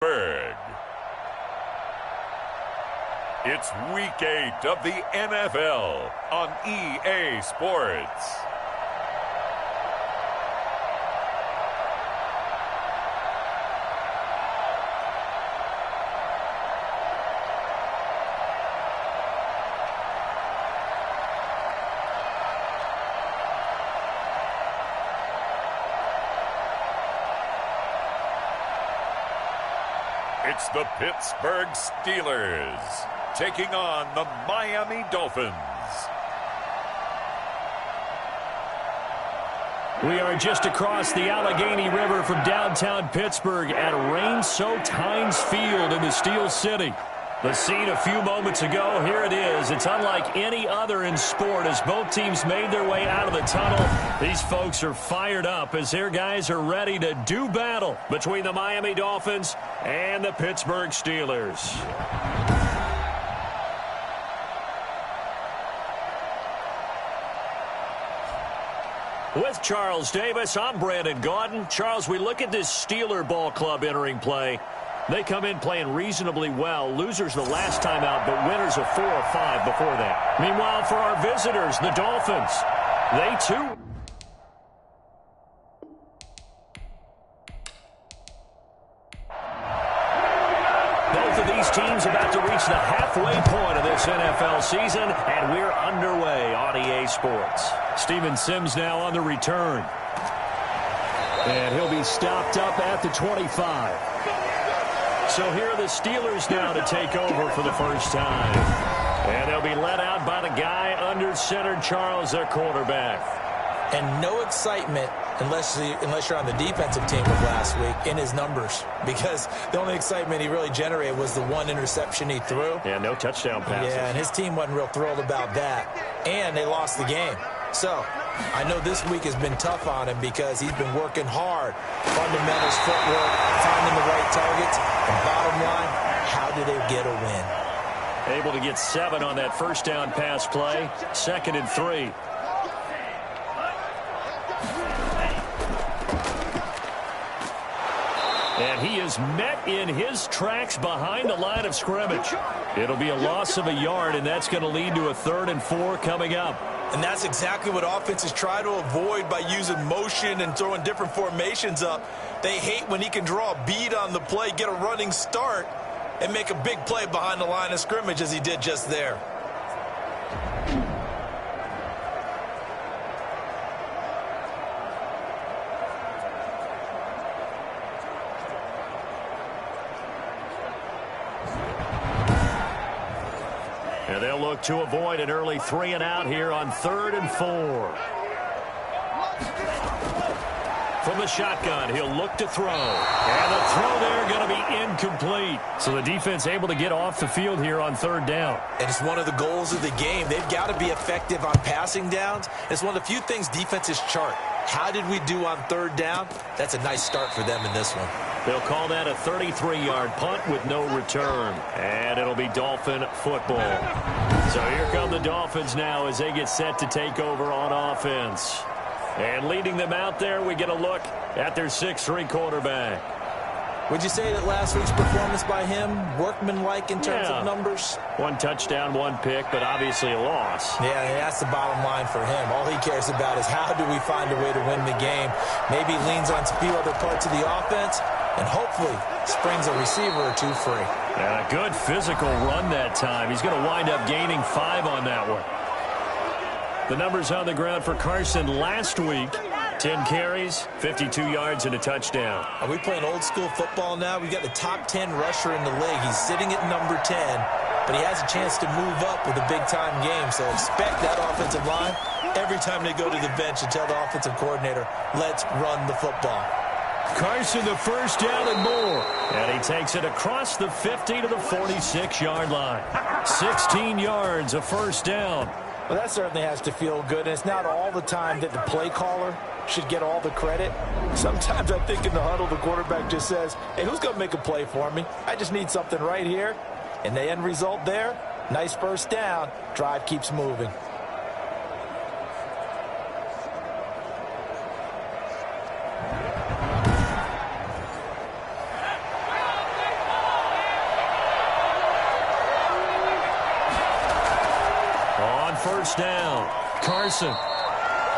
Pittsburgh. It's Week 8 of the NFL on EA Sports. It's the Pittsburgh Steelers taking on the Miami Dolphins. We are just across the Allegheny River from downtown Pittsburgh at rain-soaked Heinz Field in the Steel City. The scene a few moments ago, here it is. It's unlike any other in sport as both teams made their way out of the tunnel. These folks are fired up as their guys are ready to do battle between the Miami Dolphins and the Pittsburgh Steelers. With Charles Davis, I'm Brandon Gaudin. Charles, we look at this Steeler ball club entering play. They come in playing reasonably well. Losers the last time out, but winners of 4 or 5 before that. Meanwhile, for our visitors, the Dolphins, they too. Both of these teams about to reach the halfway point of this NFL season, and we're underway on EA Sports. Steven Sims now on the return. And he'll be stopped up at the 25. So here are the Steelers now to take over for the first time. And they'll be let out by the guy under center, Charles, their quarterback. And no excitement unless you're on the defensive team of last week in his numbers. Because the only excitement he really generated was the one interception he threw. Yeah, no touchdown passes. Yeah, and his team wasn't real thrilled about that. And they lost the game. So I know this week has been tough on him because he's been working hard. Fundamentals, footwork, finding the right targets. And bottom line, how do they get a win? Able to get 7 on that first down pass play. 2nd and 3. And he is met in his tracks behind the line of scrimmage. It'll be a loss of a yard, and that's going to lead to a 3rd and 4 coming up. And that's exactly what offenses try to avoid by using motion and throwing different formations up. They hate when he can draw a bead on the play, get a running start, and make a big play behind the line of scrimmage as he did just there. And they'll look to avoid an early 3 and out here on 3rd and 4. From the shotgun, he'll look to throw. And the throw there going to be incomplete. So the defense able to get off the field here on 3rd down. And it's one of the goals of the game. They've got to be effective on passing downs. It's one of the few things defenses chart. How did we do on 3rd down? That's a nice start for them in this one. They'll call that a 33-yard punt with no return. And it'll be Dolphin football. So here come the Dolphins now as they get set to take over on offense. And leading them out there, we get a look at their 6'3" quarterback. Would you say that last week's performance by him, workmanlike in terms of numbers? 1 touchdown, 1 pick, but obviously a loss. Yeah, that's the bottom line for him. All he cares about is how do we find a way to win the game. Maybe leans on a few other parts of the offense, and hopefully springs a receiver or 2 free. And a good physical run that time. He's going to wind up gaining 5 on that one. The numbers on the ground for Carson last week. 10 carries, 52 yards, and a touchdown. Are we playing old school football now? We've got the top 10 rusher in the league. He's sitting at number 10, but he has a chance to move up with a big-time game. So expect that offensive line every time they go to the bench to tell the offensive coordinator, let's run the football. Carson the first down and more. And he takes it across the 50 to the 46-yard line. 16 yards, a first down. Well, that certainly has to feel good, and it's not all the time that the play caller should get all the credit. Sometimes I think in the huddle, the quarterback just says, hey, who's going to make a play for me? I just need something right here. And the end result there, nice first down. Drive keeps moving. first down. Carson.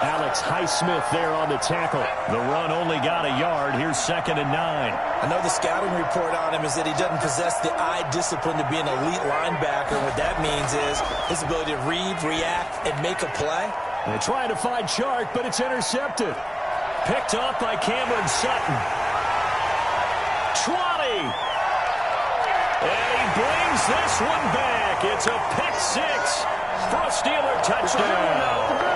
Alex Highsmith there on the tackle. The run only got a yard. Here's 2nd and 9. I know the scouting report on him is that he doesn't possess the eye discipline to be an elite linebacker. What that means is his ability to read, react, and make a play. They're trying to find Chark, but it's intercepted. Picked off by Cameron Sutton. 20. And he brings this one back. It's a pick six for a Steeler touchdown.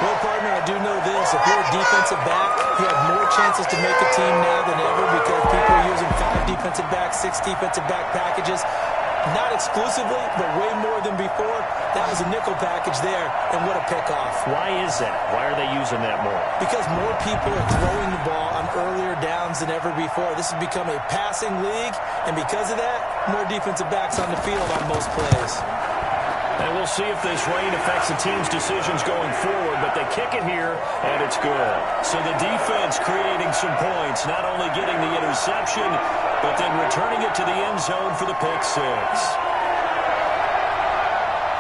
Well, partner, I do know this. If you're a defensive back, you have more chances to make a team now than ever because people are using 5 defensive backs, 6 defensive back packages. Not exclusively, but way more than before. That was a nickel package there, and what a pickoff. Why is that? Why are they using that more? Because more people are throwing the ball on earlier downs than ever before. This has become a passing league, and because of that, more defensive backs on the field on most plays. And we'll see if this rain affects the team's decisions going forward, but they kick it here, and it's good. So the defense creating some points, not only getting the interception, but then returning it to the end zone for the pick six.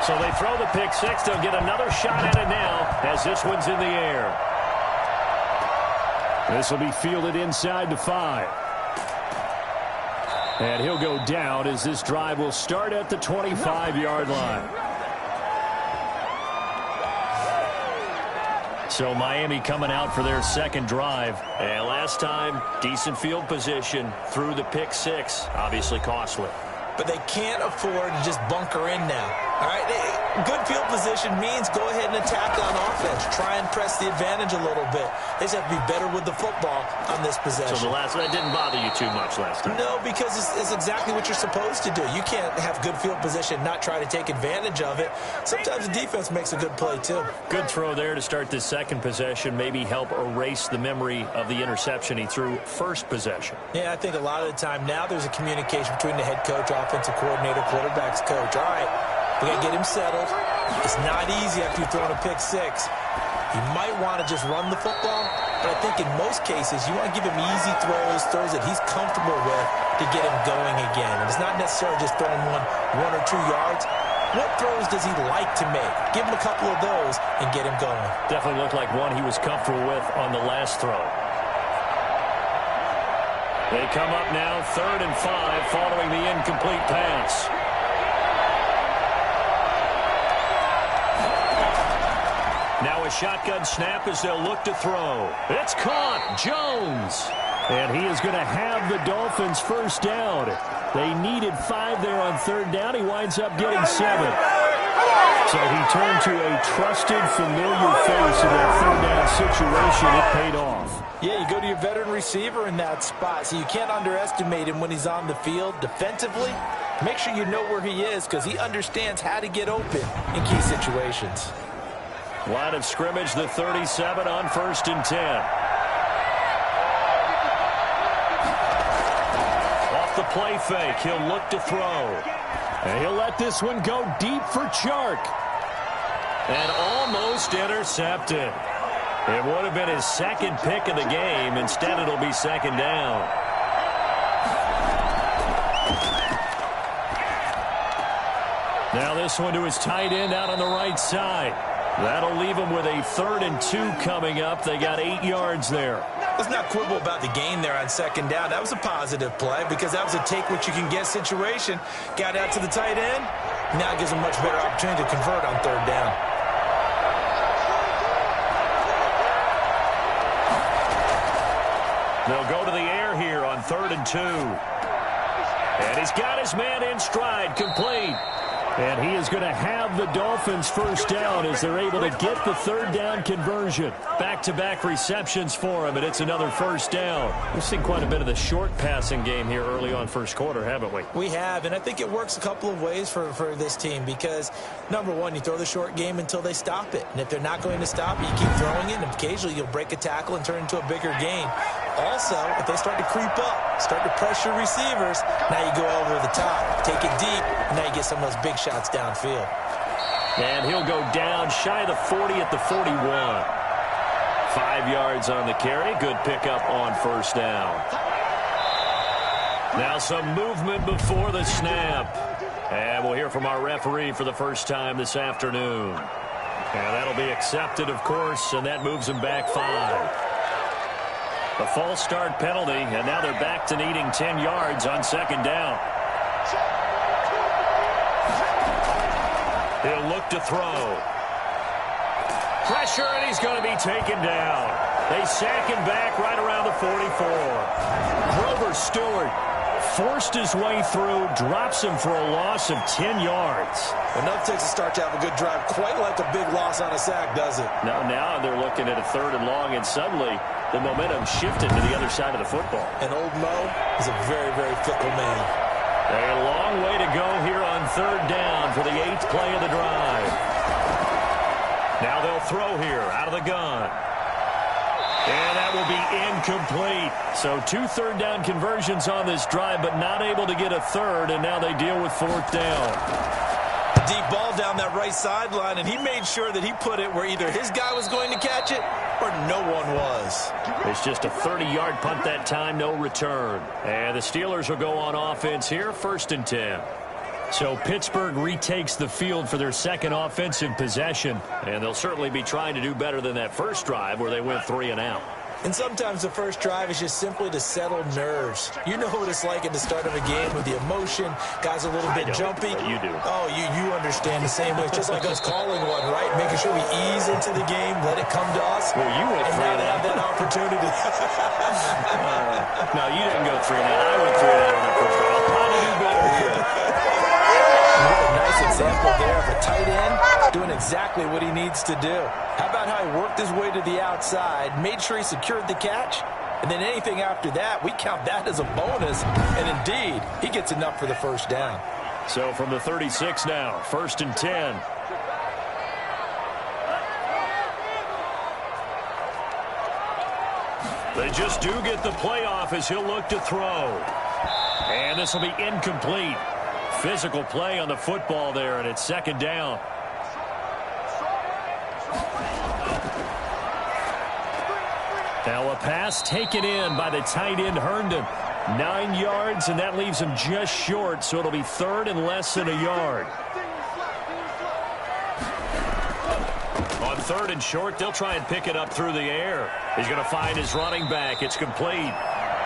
So they throw the pick six. They'll get another shot at it now as this one's in the air. This will be fielded inside the 5. And he'll go down as this drive will start at the 25-yard line. So Miami coming out for their second drive. And last time, decent field position through the pick six. Obviously costly. But they can't afford to just bunker in now. All right, good field position means go ahead and attack on offense. Try and press the advantage a little bit. They just have to be better with the football on this possession. So that didn't bother you too much last time? No, because it's exactly what you're supposed to do. You can't have good field position, not try to take advantage of it. Sometimes the defense makes a good play, too. Good throw there to start this second possession. Maybe help erase the memory of the interception he threw first possession. Yeah, I think a lot of the time now there's a communication between the head coach, offensive coordinator, quarterback's coach. All right, we got to get him settled. It's not easy after you've thrown a pick six. You might want to just run the football, but I think in most cases you want to give him easy throws that he's comfortable with to get him going again. And it's not necessarily just throwing one or 2 yards. What throws does he like to make? Give him a couple of those and get him going. Definitely looked like one he was comfortable with on the last throw. They come up now 3rd and 5 following the incomplete pass. Now a shotgun snap as they'll look to throw. It's caught. Jones. And he is going to have the Dolphins first down. They needed 5 there on 3rd down. He winds up getting 7. So he turned to a trusted, familiar face in that 3rd down situation. It paid off. Yeah, you go to your veteran receiver in that spot, so you can't underestimate him when he's on the field defensively. Make sure you know where he is because he understands how to get open in key situations. Line of scrimmage, the 37 on 1st and 10. Off the play fake, he'll look to throw. And he'll let this one go deep for Chark. And almost intercepted. It would have been his second pick of the game. Instead, it'll be 2nd down. Now this one to his tight end out on the right side. That'll leave him with a 3rd and 2 coming up. They got 8 yards there. Let's not quibble about the gain there on 2nd down. That was a positive play because that was a take-what-you-can-get situation. Got out to the tight end. Now gives him much better opportunity to convert on 3rd down. They'll go to the air here on 3rd and 2. And he's got his man in stride, complete. And he is going to have the Dolphins first down as they're able to get the 3rd down conversion. Back-to-back receptions for him, and it's another first down. We've seen quite a bit of the short passing game here early on first quarter, haven't we? We have, and I think it works a couple of ways for this team because, number one, you throw the short game until they stop it. And if they're not going to stop it, you keep throwing it, and occasionally you'll break a tackle and turn it into a bigger gain. Also, if they start to creep up, start to pressure receivers, now you go over the top, take it deep, and now you get some of those big shots downfield. And he'll go down shy of the 40 at the 41. 5 yards on the carry. Good pickup on first down. Now some movement before the snap. And we'll hear from our referee for the first time this afternoon. And that'll be accepted, of course, and that moves them back 5. A false start penalty, and now they're back to needing 10 yards on second down. He'll look to throw. Pressure, and he's going to be taken down. They sack him back right around the 44. Grover Stewart forced his way through, drops him for a loss of 10 yards. Enough takes a start to have a good drive. Quite like a big loss on a sack, does it? Now they're looking at a 3rd and long, and suddenly the momentum shifted to the other side of the football. And old Mo is a very, very fickle man. A long way to go here on 3rd down for the 8th play of the drive. Now they'll throw here out of the gun. And that will be incomplete. So 2 3rd down conversions on this drive, but not able to get a 3rd, and now they deal with 4th down. A deep ball down that right sideline, and he made sure that he put it where either his guy was going to catch it or no one was. It's just a 30-yard punt that time, no return. And the Steelers will go on offense here, 1st and 10. So Pittsburgh retakes the field for their second offensive possession, and they'll certainly be trying to do better than that first drive where they went 3 and out. And sometimes the first drive is just simply to settle nerves. You know what it's like at the start of a game with the emotion. Guys a little bit jumpy. You do. Oh, you understand the same way. It's just like us calling one, right? Making sure we ease into the game, let it come to us. Well, you went 3 and out. Have that opportunity. No, you didn't go 3 and out. I went 3 and out on that first drive. I'll try to do better here. What a nice example there of a tight end doing exactly what he needs to do. How about how he worked his way to the outside, made sure he secured the catch, and then anything after that, we count that as a bonus. And indeed, he gets enough for the first down. So from the 36 now, 1st and 10. They just do get the playoff as he'll look to throw. And this will be incomplete. Physical play on the football there, and it's 2nd down. Now a pass taken in by the tight end Herndon. 9 yards, and that leaves him just short, so it'll be 3rd and less than a yard. On 3rd and short, they'll try and pick it up through the air. He's going to find his running back. It's complete.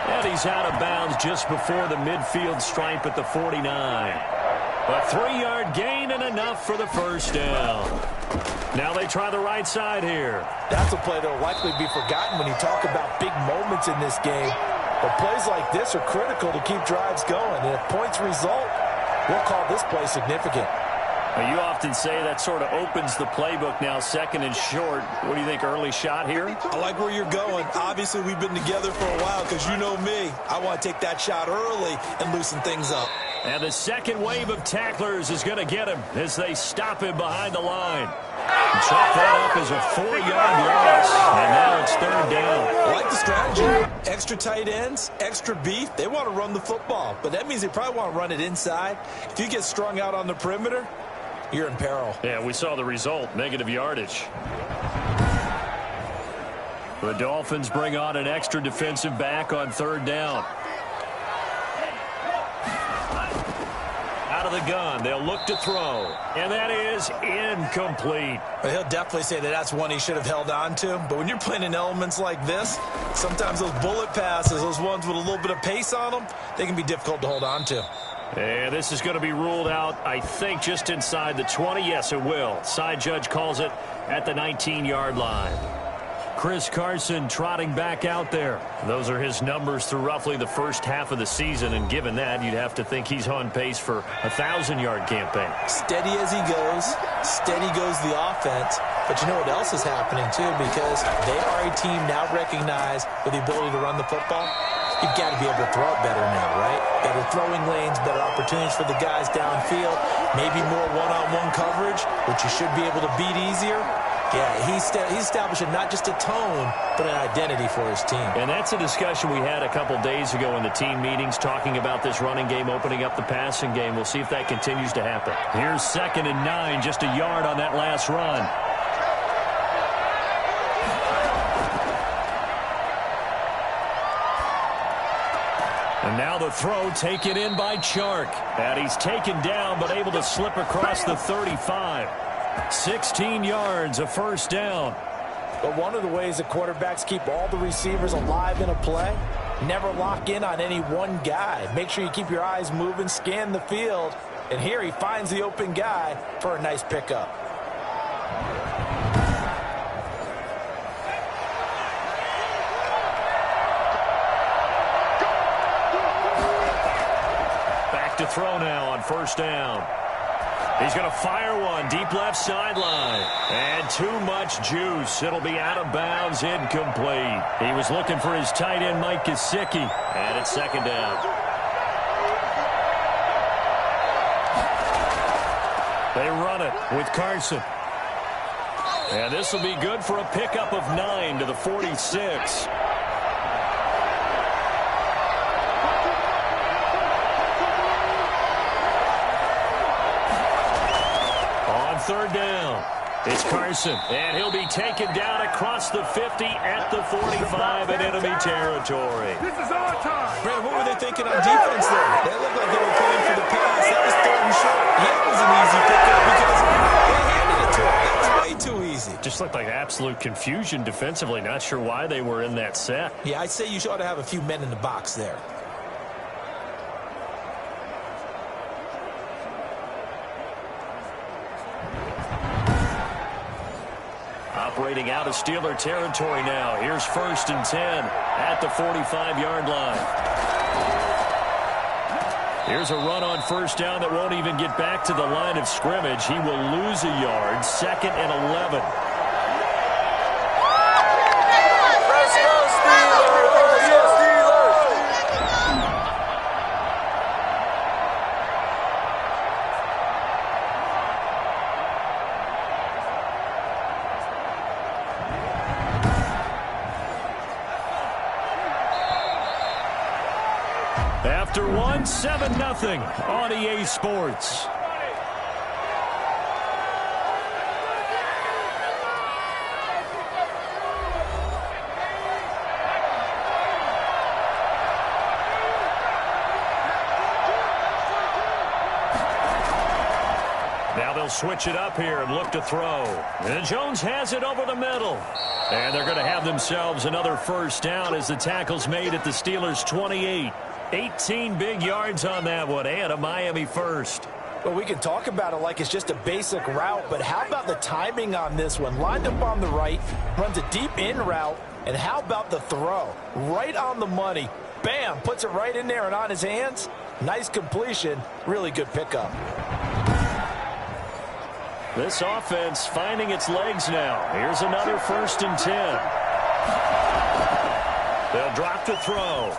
And he's out of bounds just before the midfield stripe at the 49. A 3-yard gain and enough for the first down. Now they try the right side here. That's a play that will likely be forgotten when you talk about big moments in this game. But plays like this are critical to keep drives going. And if points result, we'll call this play significant. Now, you often say that sort of opens the playbook now, 2nd and short. What do you think, early shot here? I like where you're going. Obviously, we've been together for a while because you know me. I want to take that shot early and loosen things up. And the second wave of tacklers is going to get him as they stop him behind the line. Chalk that up as a 4-yard loss. And now it's 3rd down. I like the strategy. Extra tight ends, extra beef. They want to run the football. But that means they probably want to run it inside. If you get strung out on the perimeter, you're in peril. Yeah, we saw the result, negative yardage. The Dolphins bring on an extra defensive back on 3rd down. Out of the gun, they'll look to throw. And that is incomplete. Well, he'll definitely say that that's one he should have held on to. But when you're playing in elements like this, sometimes those bullet passes, those ones with a little bit of pace on them, they can be difficult to hold on to. And this is going to be ruled out, I think, just inside the 20. Yes, it will. Side judge calls it at the 19-yard line. Chris Carson trotting back out there. Those are his numbers through roughly the first half of the season, and given that, you'd have to think he's on pace for a 1,000-yard campaign. Steady as he goes, steady goes the offense. But you know what else is happening, too, because they are a team now recognized with the ability to run the football. You've got to be able to throw it better now, right? Better throwing lanes, better opportunities for the guys downfield, maybe more one-on-one coverage, which you should be able to beat easier. Yeah, he's establishing not just a tone, but an identity for his team. And that's a discussion we had a couple days ago in the team meetings, talking about this running game, opening up the passing game. We'll see if that continues to happen. Here's 2nd and 9, just a yard on that last run. And now the throw taken in by Chark. And he's taken down but able to slip across the 35. 16 yards, a first down. But one of the ways that quarterbacks keep all the receivers alive in a play, never lock in on any one guy. Make sure you keep your eyes moving, scan the field. And here he finds the open guy for a nice pickup. Back to throw now on first down. He's going to fire one deep left sideline. And too much juice. It'll be out of bounds, incomplete. He was looking for his tight end, Mike Gesicki. And it's second down. They run it with Carson. And this will be good for a pickup of 9 to the 46. Third down. It's Carson, and he'll be taken down across the 50 at the 45 in enemy territory. This is our time. Brad, what were they thinking on defense there? They looked like they were playing for the pass. That was third and short. That was an easy pickup because they handed it to him. That was way too easy. Just looked like absolute confusion defensively. Not sure why they were in that set. Yeah, I'd say you ought to have a few men in the box there. Operating out of Steeler territory now. Here's first and 10 at the 45-yard line. Here's a run on first down that won't even get back to the line of scrimmage. He will lose a yard. Second and 11. After one, 7-0 on EA Sports. Now they'll switch it up here and look to throw. And Jones has it over the middle. And they're going to have themselves another first down as the tackle's made at the Steelers' 28. 18 big yards on that one, and a Miami first. Well, we can talk about it like it's just a basic route, but how about the timing on this one? Lined up on the right, runs a deep in route, and how about the throw? Right on the money. Bam, puts it right in there and on his hands. Nice completion, really good pickup. This offense finding its legs now. Here's another first and 10. They'll drop the throw.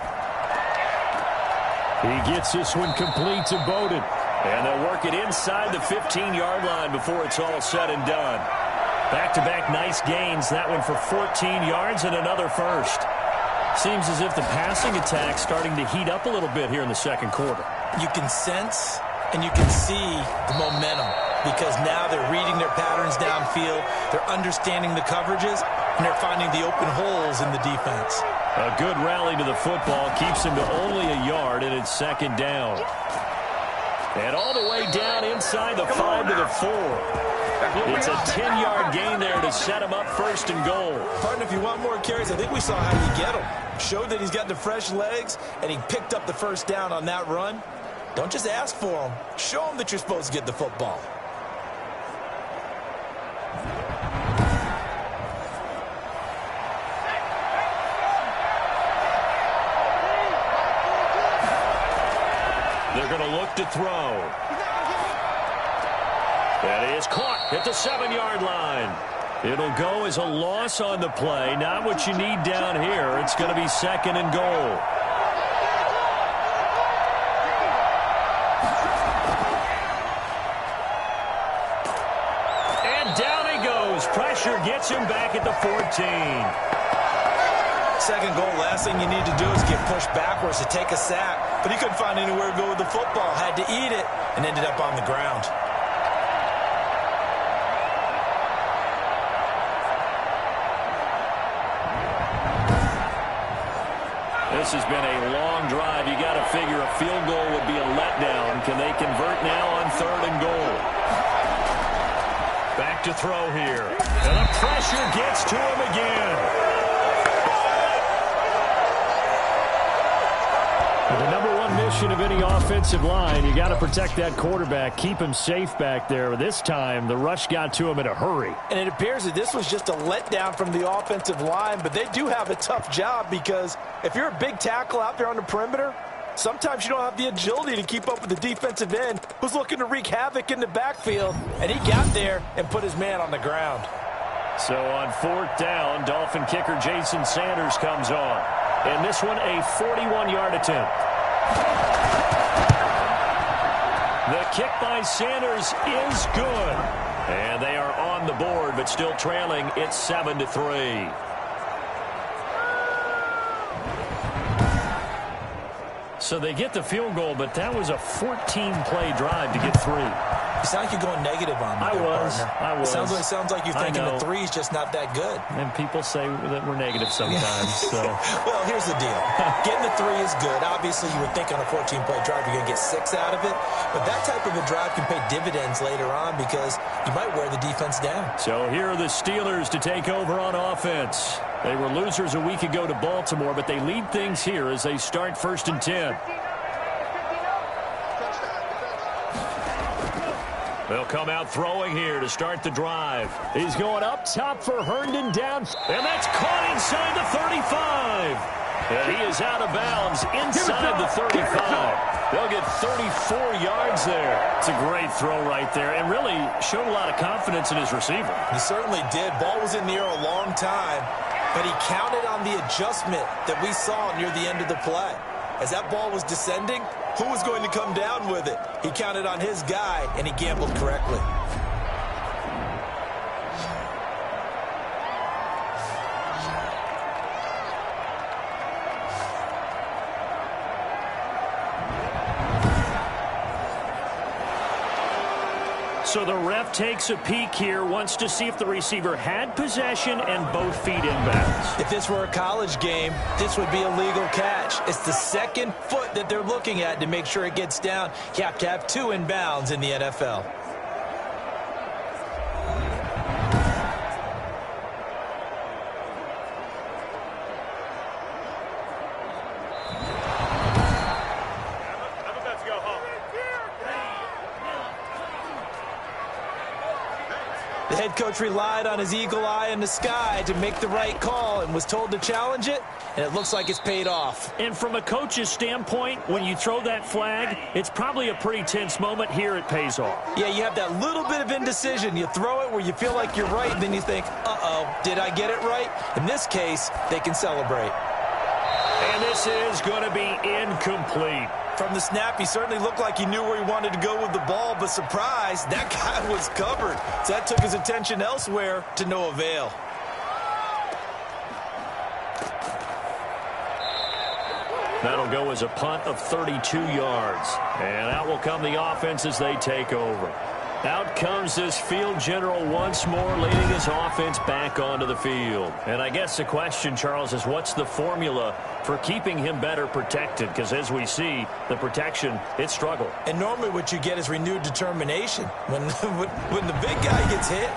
He gets this one complete to Bowden. And they'll work it inside the 15-yard line before it's all said and done. Back-to-back nice gains. That one for 14 yards and another first. Seems as if the passing attack's starting to heat up a little bit here in the second quarter. You can sense and you can see the momentum because now they're reading their patterns downfield. They're understanding the coverages, and they're finding the open holes in the defense. A good rally to the football keeps him to only a yard, and it's second down. And all the way down inside the 5 to the 4. It's a 10-yard gain there to set him up first and goal. Partner, if you want more carries, I think we saw how you get him. Showed that he's got the fresh legs, and he picked up the first down on that run. Don't just ask for him. Show him that you're supposed to get the football. They're going to look to throw. That is caught at the 7-yard line. It'll go as a loss on the play. Not what you need down here. It's going to be second and goal. And down he goes. Pressure gets him back at the 14. Second goal, last thing you need to do is get pushed backwards to take a sack. But he couldn't find anywhere to go with the football. Had to eat it and ended up on the ground. This has been a long drive. You got to throw here. And the pressure gets to him again. The number one mission of any offensive line, you got to protect that quarterback, keep him safe back there. This time, the rush got to him in a hurry. And it appears that this was just a letdown from the offensive line, but they do have a tough job because if you're a big tackle out there on the perimeter, sometimes you don't have the agility to keep up with the defensive end who's looking to wreak havoc in the backfield, and he got there and put his man on the ground. So on fourth down, Dolphin kicker Jason Sanders comes on. And this one, a 41-yard attempt. The kick by Sanders is good. And they are on the board, but still trailing. It's 7-3. So they get the field goal, but that was a 14-play drive to get 3. You sound like you're going negative on me. I was. Sounds like you're thinking the 3's just not that good. And people say that we're negative sometimes. So. Well, here's the deal. Getting the 3 is good. Obviously, you would think on a 14-play drive you're going to get 6 out of it. But that type of a drive can pay dividends later on because you might wear the defense down. So here are the Steelers to take over on offense. They were losers a week ago to Baltimore, but they lead things here as they start 1st and 10. They'll come out throwing here to start the drive. He's going up top for Herndon down. And that's caught inside the 35. And he is out of bounds inside the 35. They'll get 34 yards there. It's a great throw right there and really showed a lot of confidence in his receiver. He certainly did. Ball was in the air a long time, but he counted on the adjustment that we saw near the end of the play. As that ball was descending, who was going to come down with it? He counted on his guy, and he gambled correctly. So the ref takes a peek here, wants to see if the receiver had possession and both feet inbounds. If this were a college game, this would be a legal catch. It's the second foot that they're looking at to make sure it gets down. You have to have 2 inbounds in the NFL. The head coach relied on his eagle eye in the sky to make the right call and was told to challenge it, and it looks like it's paid off. And from a coach's standpoint, when you throw that flag, it's probably a pretty tense moment. Here it pays off. Yeah, you have that little bit of indecision. You throw it where you feel like you're right, and then you think, uh-oh, did I get it right? In this case, they can celebrate. And this is going to be incomplete. From the snap, he certainly looked like he knew where he wanted to go with the ball, but surprise, that guy was covered. So that took his attention elsewhere to no avail. That'll go as a punt of 32 yards. And out will come the offense as they take over. Out comes this field general once more, leading his offense back onto the field. And I guess the question, Charles, is what's the formula for keeping him better protected? Because as we see, the protection, it struggled. And normally what you get is renewed determination. When the big guy gets hit,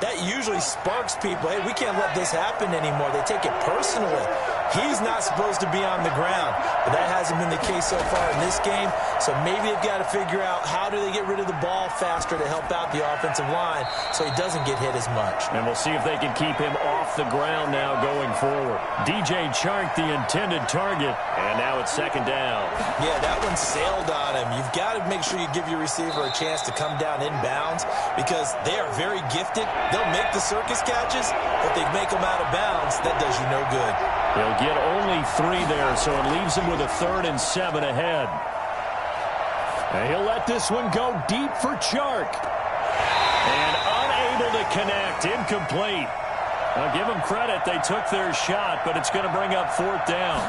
that usually sparks people. Hey, we can't let this happen anymore. They take it personally. He's not supposed to be on the ground, but that hasn't been the case so far in this game. So maybe they've got to figure out how do they get rid of the ball faster to help out the offensive line so he doesn't get hit as much. And we'll see if they can keep him off the ground now going forward. DJ Chark, the intended target, and now it's 2nd down. Yeah, that one sailed on him. You've got to make sure you give your receiver a chance to come down inbounds because they are very gifted. They'll make the circus catches, but they make them out of bounds. That does you no good. They'll get only 3 there, so it leaves him with a 3rd and 7 ahead. And he'll let this one go deep for Chark. And unable to connect. Incomplete. I'll give them credit. They took their shot, but it's going to bring up 4th down.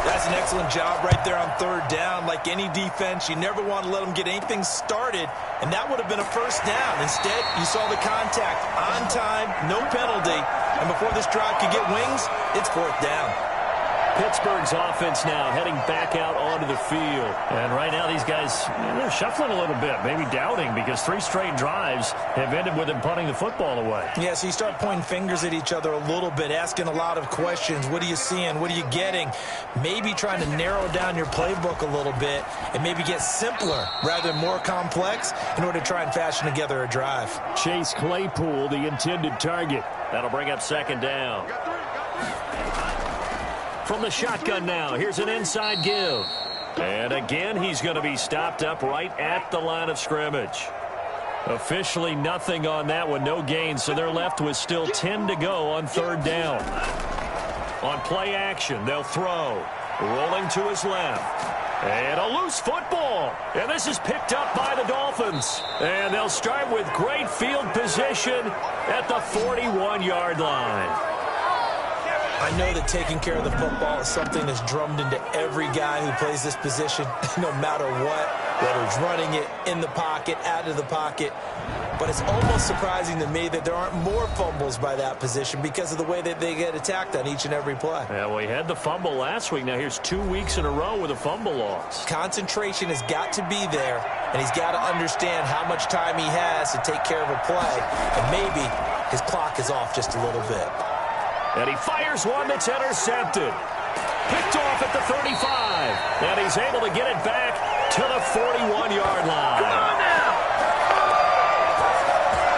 That's an excellent job right there on 3rd down. Like any defense, you never want to let them get anything started, and that would have been a 1st down. Instead, you saw the contact on time, no penalty, and before this drive could get wings, it's 4th down. Pittsburgh's offense now heading back out onto the field. And right now these guys, they're shuffling a little bit, maybe doubting, because 3 straight drives have ended with them punting the football away. Yeah, so you start pointing fingers at each other a little bit, asking a lot of questions. What are you seeing? What are you getting? Maybe trying to narrow down your playbook a little bit and maybe get simpler rather than more complex in order to try and fashion together a drive. Chase Claypool, the intended target. That'll bring up second down. From the shotgun now, here's an inside give. And again, he's going to be stopped up right at the line of scrimmage. Officially nothing on that one, no gain, so they're left with still 10 to go on third down. On play action, they'll throw. Rolling to his left. And a loose football. And this is picked up by the Dolphins. And they'll start with great field position at the 41-yard line. I know that taking care of the football is something that's drummed into every guy who plays this position, no matter what, whether he's running it, in the pocket, out of the pocket. But it's almost surprising to me that there aren't more fumbles by that position because of the way that they get attacked on each and every play. Yeah, well, he had the fumble last week. Now here's 2 weeks in a row with a fumble loss. Concentration has got to be there, and he's got to understand how much time he has to take care of a play, and maybe his clock is off just a little bit. And he fires one that's intercepted. Picked off at the 35. And he's able to get it back to the 41-yard line. Come on now!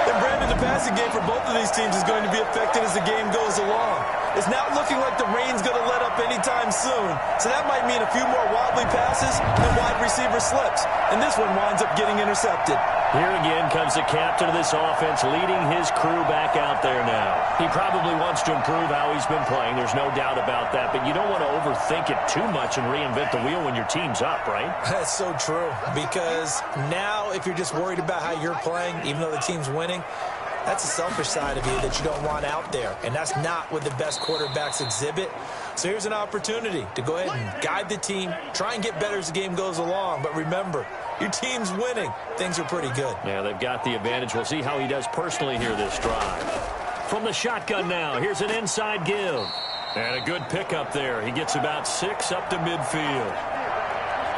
And Brandon, the passing game for both of these teams is going to be affected as the game goes along. It's not looking like the rain's going to let up anytime soon. So that might mean a few more wobbly passes and wide receiver slips. And this one winds up getting intercepted. Here again comes the captain of this offense leading his crew back out there now. He probably wants to improve how he's been playing. There's no doubt about that. But you don't want to overthink it too much and reinvent the wheel when your team's up, right? That's so true. Because now if you're just worried about how you're playing, even though the team's winning, that's a selfish side of you that you don't want out there. And that's not what the best quarterbacks exhibit. So here's an opportunity to go ahead and guide the team, try and get better as the game goes along. But remember, your team's winning. Things are pretty good. Yeah, they've got the advantage. We'll see how he does personally here this drive. From the shotgun now, here's an inside give. And a good pickup there. He gets about 6 up to midfield.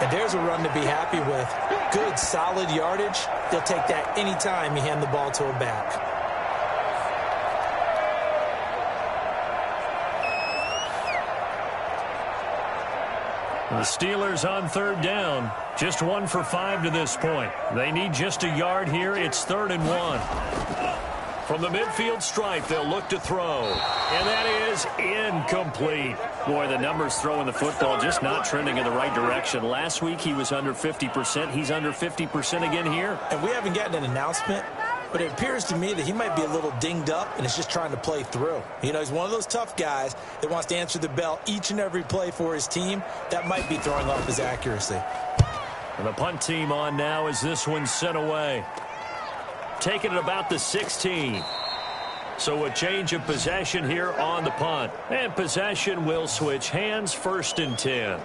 And there's a run to be happy with. Good, solid yardage. They'll take that anytime you hand the ball to a back. The Steelers on third down. Just 1 for 5 to this point. They need just a yard here. It's 3rd and 1. From the midfield stripe, they'll look to throw. And that is incomplete. Boy, the numbers throwing the football just not trending in the right direction. Last week he was under 50%. He's under 50% again here. And we haven't gotten an announcement, but it appears to me that he might be a little dinged up and is just trying to play through. You know, he's one of those tough guys that wants to answer the bell each and every play for his team. That might be throwing off his accuracy. And the punt team on now as this one's sent away. Taking it about the 16. So a change of possession here on the punt. And possession will switch hands, 1st and 10.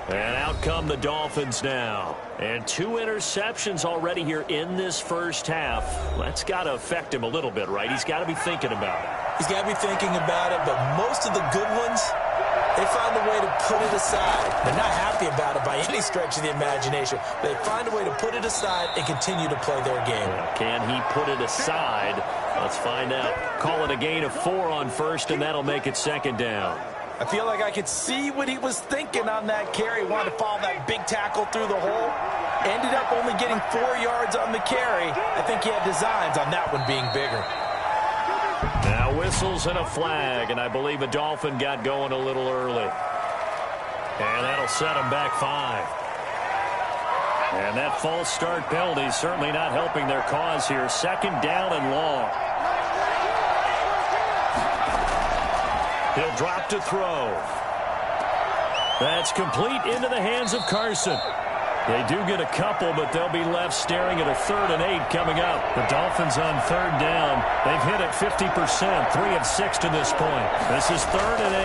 And out come the Dolphins now. And 2 interceptions already here in this first half. That's got to affect him a little bit, right? He's got to be thinking about it. He's got to be thinking about it, but most of the good ones, they find a way to put it aside. They're not happy about it by any stretch of the imagination. They find a way to put it aside and continue to play their game. Can he put it aside? Let's find out. Call it a gain of 4 on 1st, and that'll make it 2nd down. I feel like I could see what he was thinking on that carry. He wanted to follow that big tackle through the hole. Ended up only getting 4 yards on the carry. I think he had designs on that one being bigger. Now whistles and a flag, and I believe a Dolphin got going a little early. And that'll set him back 5. And that false start penalty is certainly not helping their cause here. 2nd down and long. He'll drop to throw. That's complete into the hands of Carson. They do get a couple, but they'll be left staring at a 3rd and 8 coming up. The Dolphins on 3rd down. They've hit it 50%, 3 of 6 to this point. This is 3rd and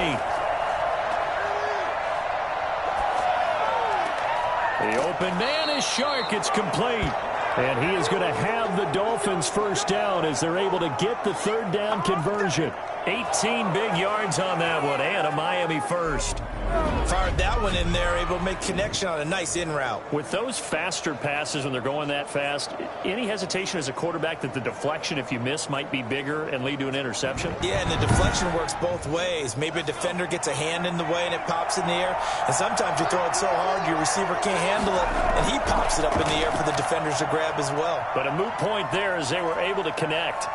8. The open man is Shark. It's complete. And he is going to have the Dolphins first down as they're able to get the 3rd down conversion. 18 big yards on that one, and a Miami first. Fired that one in there, able to make connection on a nice in route. With those faster passes when they're going that fast, any hesitation as a quarterback that the deflection, if you miss, might be bigger and lead to an interception? Yeah, and the deflection works both ways. Maybe a defender gets a hand in the way and it pops in the air. And sometimes you throw it so hard your receiver can't handle it, and he pops it up in the air for the defenders to grab as well. But a moot point there as they were able to connect.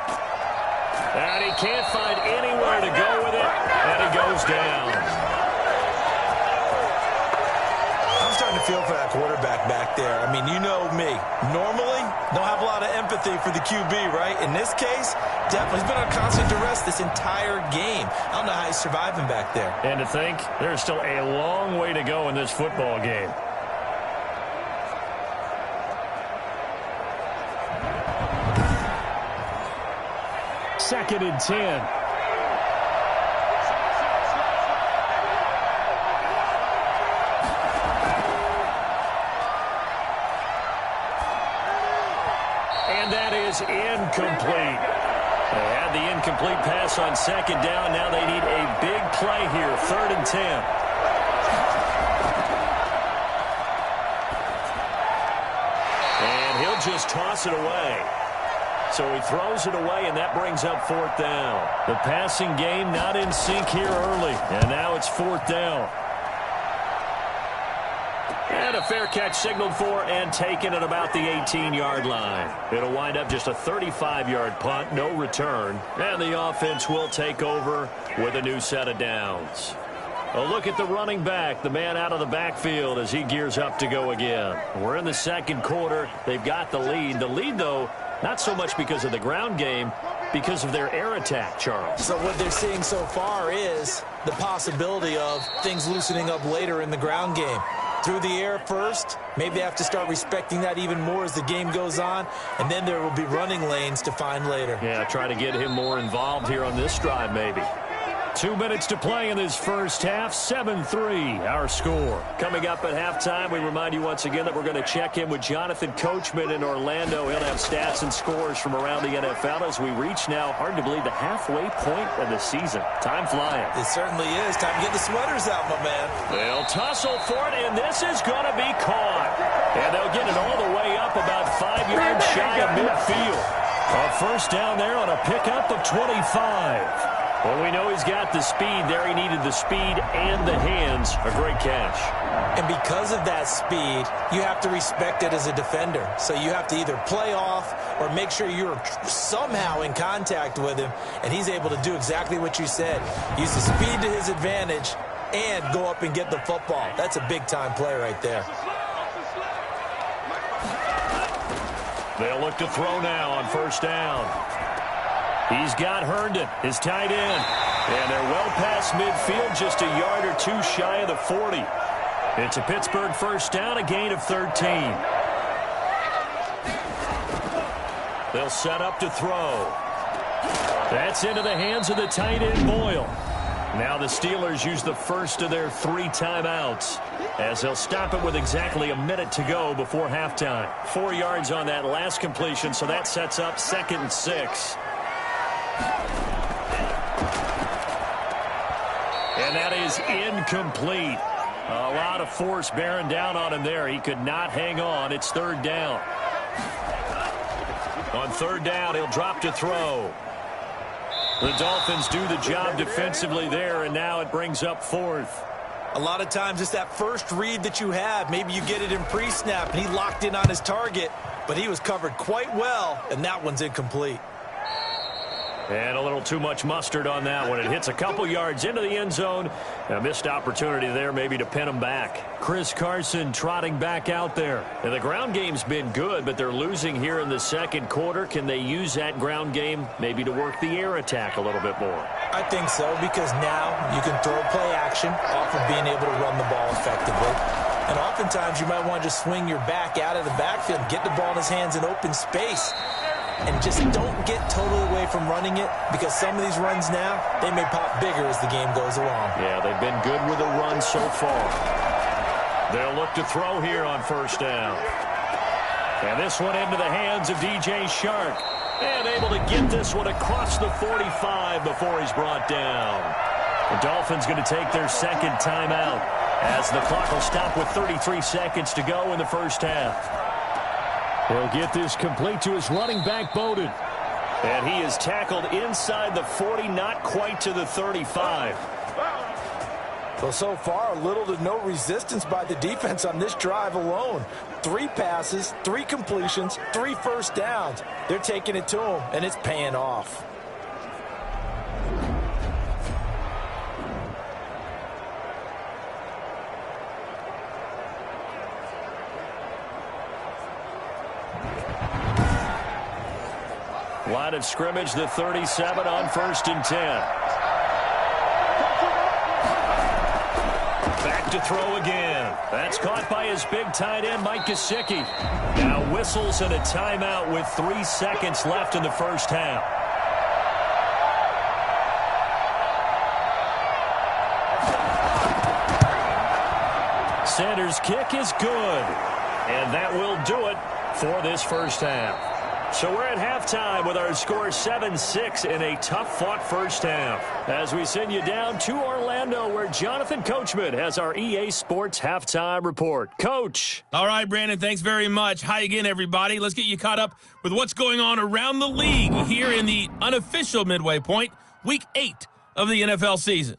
And he can't find anywhere to go with it, and he goes down. I'm starting to feel for that quarterback back there. I mean, you know me. Normally, don't have a lot of empathy for the QB, right? In this case, definitely. He's been on constant duress this entire game. I don't know how he's surviving back there. And to think, there's still a long way to go in this football game. Second and 10. Incomplete. They had the incomplete pass on second down. Now they need a big play here. 3rd and 10. And he'll just toss it away. So he throws it away, and that brings up 4th down. The passing game not in sync here early. And now it's 4th down. And a fair catch signaled for and taken at about the 18-yard line. It'll wind up just a 35-yard punt, no return. And the offense will take over with a new set of downs. A look at the running back, the man out of the backfield as he gears up to go again. We're in the second quarter. They've got the lead. The lead, though, not so much because of the ground game, because of their air attack, Charles. So what they're seeing so far is the possibility of things loosening up later in the ground game. Through the air first, maybe they have to start respecting that even more as the game goes on, and then there will be running lanes to find later. Yeah, try to get him more involved here on this drive, maybe. 2 minutes to play in this first half. 7-3, our score. Coming up at halftime, we remind you once again that we're going to check in with Jonathan Coachman in Orlando. He'll have stats and scores from around the NFL as we reach now, hard to believe, the halfway point of the season. Time flying. It certainly is. Time to get the sweaters out, my man. They'll tussle for it, and this is going to be caught. And they'll get it all the way up about 5 yards shy of midfield. A first down there on a pickup of 25. Well, we know he's got the speed there. He needed the speed and the hands. A great catch. And because of that speed, you have to respect it as a defender. So you have to either play off or make sure you're somehow in contact with him. And he's able to do exactly what you said. Use the speed to his advantage and go up and get the football. That's a big-time play right there. They'll look to throw now on first down. He's got Herndon, his tight end. And they're well past midfield, just a yard or two shy of the 40. It's a Pittsburgh first down, a gain of 13. They'll set up to throw. That's into the hands of the tight end, Boyle. Now the Steelers use the first of their 3 timeouts as they'll stop it with exactly a minute to go before halftime. 4 yards on that last completion, so that sets up 2nd and 6. And that is incomplete. A lot of force bearing down on him there. He could not hang on. It's 3rd down. On 3rd down, he'll drop to throw. The Dolphins do the job defensively there, and now it brings up 4th. A lot of times it's that first read that you have. Maybe you get it in pre-snap, and he locked in on his target, but he was covered quite well, and that one's incomplete. And a little too much mustard on that one. It hits a couple yards into the end zone. A missed opportunity there maybe to pin him back. Chris Carson trotting back out there. And the ground game's been good, but they're losing here in the second quarter. Can they use that ground game maybe to work the air attack a little bit more? I think so, because now you can throw play action off of being able to run the ball effectively. And oftentimes you might want to just swing your back out of the backfield and get the ball in his hands in open space. And just don't get totally away from running it, because some of these runs now, they may pop bigger as the game goes along. Yeah, they've been good with the run so far. They'll look to throw here on first down. And this one into the hands of DJ Shark. And able to get this one across the 45 before he's brought down. The Dolphins going to take their second timeout as the clock will stop with 33 seconds to go in the first half. He'll get this complete to his running back, Bowden. And he is tackled inside the 40, not quite to the 35. Well, so far, little to no resistance by the defense on this drive alone. 3 passes, 3 completions, 3 first downs. They're taking it to him, and it's paying off. Line of scrimmage, the 37 on 1st and 10. Back to throw again. That's caught by his big tight end, Mike Gesicki. Now whistles and a timeout with 3 seconds left in the first half. Sanders' kick is good. And that will do it for this first half. So we're at halftime with our score 7-6 in a tough-fought first half. As we send you down to Orlando, where Jonathan Coachman has our EA Sports Halftime Report. Coach. All right, Brandon, thanks very much. Hi again, everybody. Let's get you caught up with what's going on around the league here in the unofficial midway point, Week 8 of the NFL season.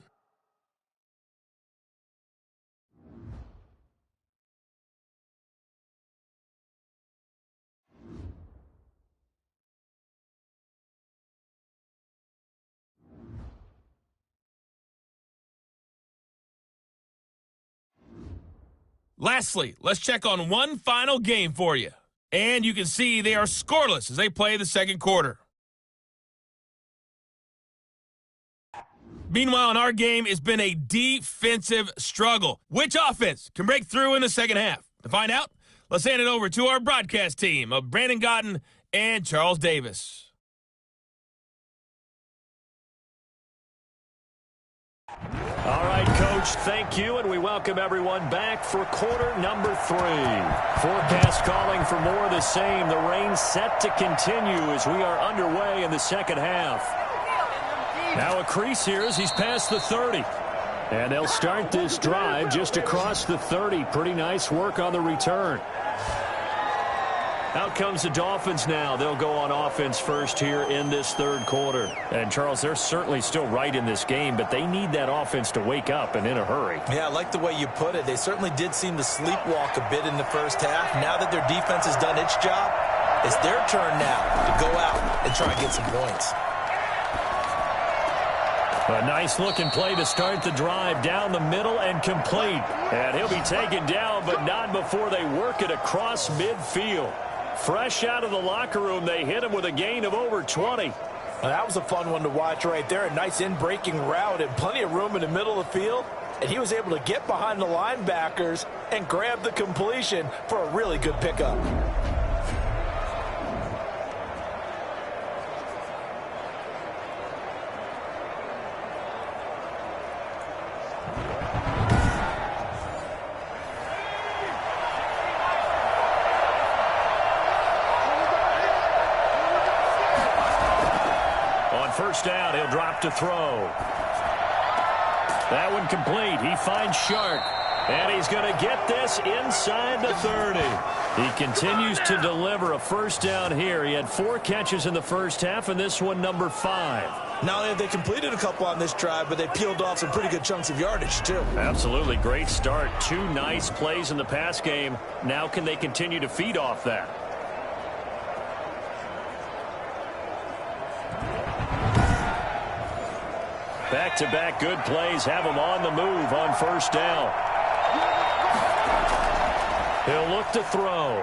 Lastly, let's check on one final game for you. And you can see they are scoreless as they play the second quarter. Meanwhile, in our game, it's been a defensive struggle. Which offense can break through in the second half? To find out, let's hand it over to our broadcast team of Brandon Gotten and Charles Davis. All right, Coach, thank you, and we welcome everyone back for quarter number 3. Forecast calling for more of the same. The rain set to continue as we are underway in the second half. Now a crease here as he's past the 30. And they'll start this drive just across the 30. Pretty nice work on the return. Out comes the Dolphins now. They'll go on offense first here in this third quarter. And, Charles, they're certainly still right in this game, but they need that offense to wake up and in a hurry. Yeah, I like the way you put it. They certainly did seem to sleepwalk a bit in the first half. Now that their defense has done its job, it's their turn now to go out and try and get some points. A nice-looking play to start the drive down the middle and complete. And he'll be taken down, but not before they work it across midfield. Fresh out of the locker room, they hit him with a gain of over 20. Well, that was a fun one to watch right there. A nice in-breaking route and plenty of room in the middle of the field. And he was able to get behind the linebackers and grab the completion for a really good pickup. First down, he'll drop to throw. That one complete. He finds Shark. And he's going to get this inside the 30. He continues to deliver a first down here. He had 4 catches in the first half, and this one number 5. Not only have they completed a couple on this drive, but they peeled off some pretty good chunks of yardage, too. Absolutely. Great start. 2 nice plays in the pass game. Now can they continue to feed off that? Back-to-back good plays have him on the move on first down. He'll look to throw.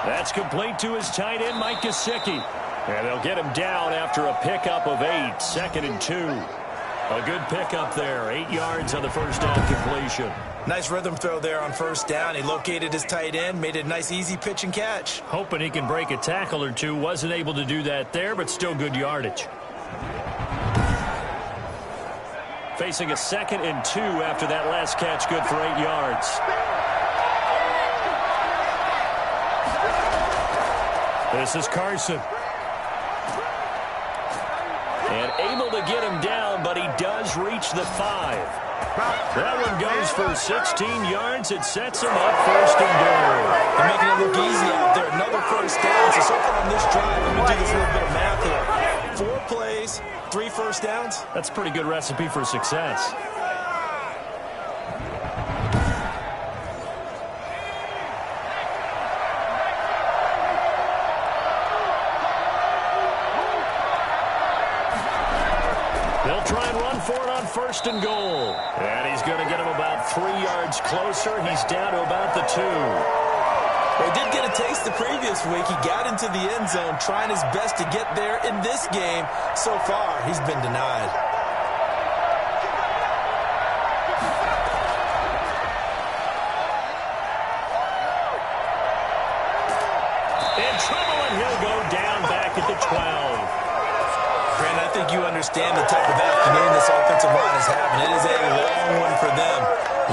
That's complete to his tight end, Mike Gesicki. And they'll get him down after a pickup of 8, 2nd and 2. A good pickup there, 8 yards on the first down completion. Nice rhythm throw there on first down. He located his tight end, made it a nice easy pitch and catch. Hoping he can break a tackle or two. Wasn't able to do that there, but still good yardage. Facing a 2nd and 2 after that last catch, good for 8 yards. This is Carson. And able to get him down, but he does reach the 5. That one goes for 16 yards. It sets him up first and goal. They're making it look easy out there. Another first down. So far on this drive, let me do this little bit of math here. 4 plays, 3 first downs. That's a pretty good recipe for success. They'll try and run for it on first and goal. And he's going to get him about 3 yards closer. He's down to about the 2. Well, he did get a taste the previous week. He got into the end zone trying his best to get there in this game. So far, he's been denied. In trouble, and he'll go down back at the 12. Brandon, I think you understand the type of afternoon this offensive line is having. It is a long one for them.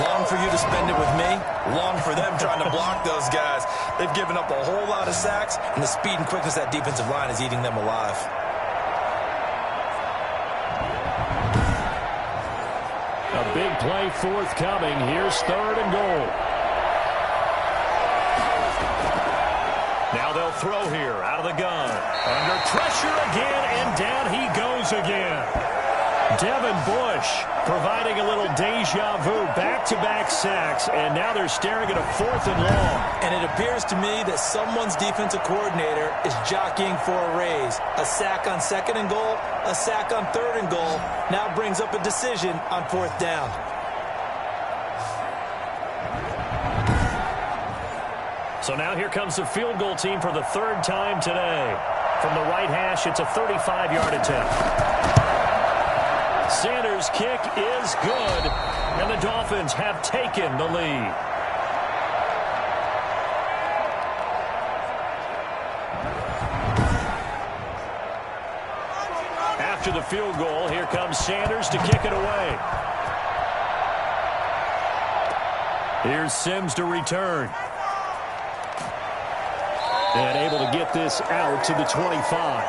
Long for you to spend it with me. Long for them trying to block those guys. They've given up a whole lot of sacks, and the speed and quickness of that defensive line is eating them alive. A big play forthcoming. Here's third and goal. Now they'll throw here out of the gun. Under pressure again, and down he goes again. Devin Bush providing a little deja vu, back-to-back sacks, and now they're staring at a 4th and long. And it appears to me that someone's defensive coordinator is jockeying for a raise. A sack on 2nd and goal, a sack on 3rd and goal, now brings up a decision on 4th down. So now here comes the field goal team for the 3rd time today. From the right hash, it's a 35-yard attempt. Sanders' kick is good, and the Dolphins have taken the lead. After the field goal, here comes Sanders to kick it away. Here's Sims to return. And able to get this out to the 25.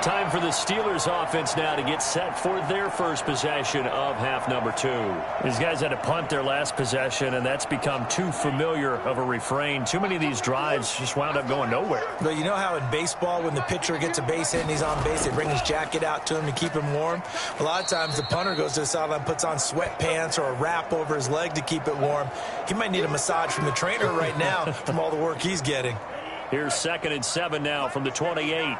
Time for the Steelers offense now to get set for their first possession of half number 2. These guys had to punt their last possession, and that's become too familiar of a refrain. Too many of these drives just wound up going nowhere. But you know how in baseball, when the pitcher gets a base hit and he's on base, they bring his jacket out to him to keep him warm? A lot of times the punter goes to the sideline, puts on sweatpants or a wrap over his leg to keep it warm. He might need a massage from the trainer right now from all the work he's getting. Here's 2nd and 7 now from the 28.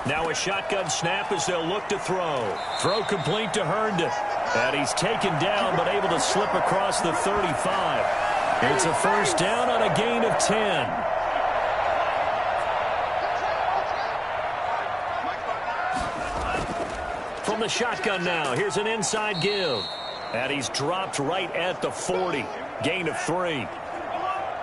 Now a shotgun snap as they'll look to throw. Throw complete to Herndon. And he's taken down but able to slip across the 35. It's a first down on a gain of 10. From the shotgun now, here's an inside give. And he's dropped right at the 40. Gain of 3.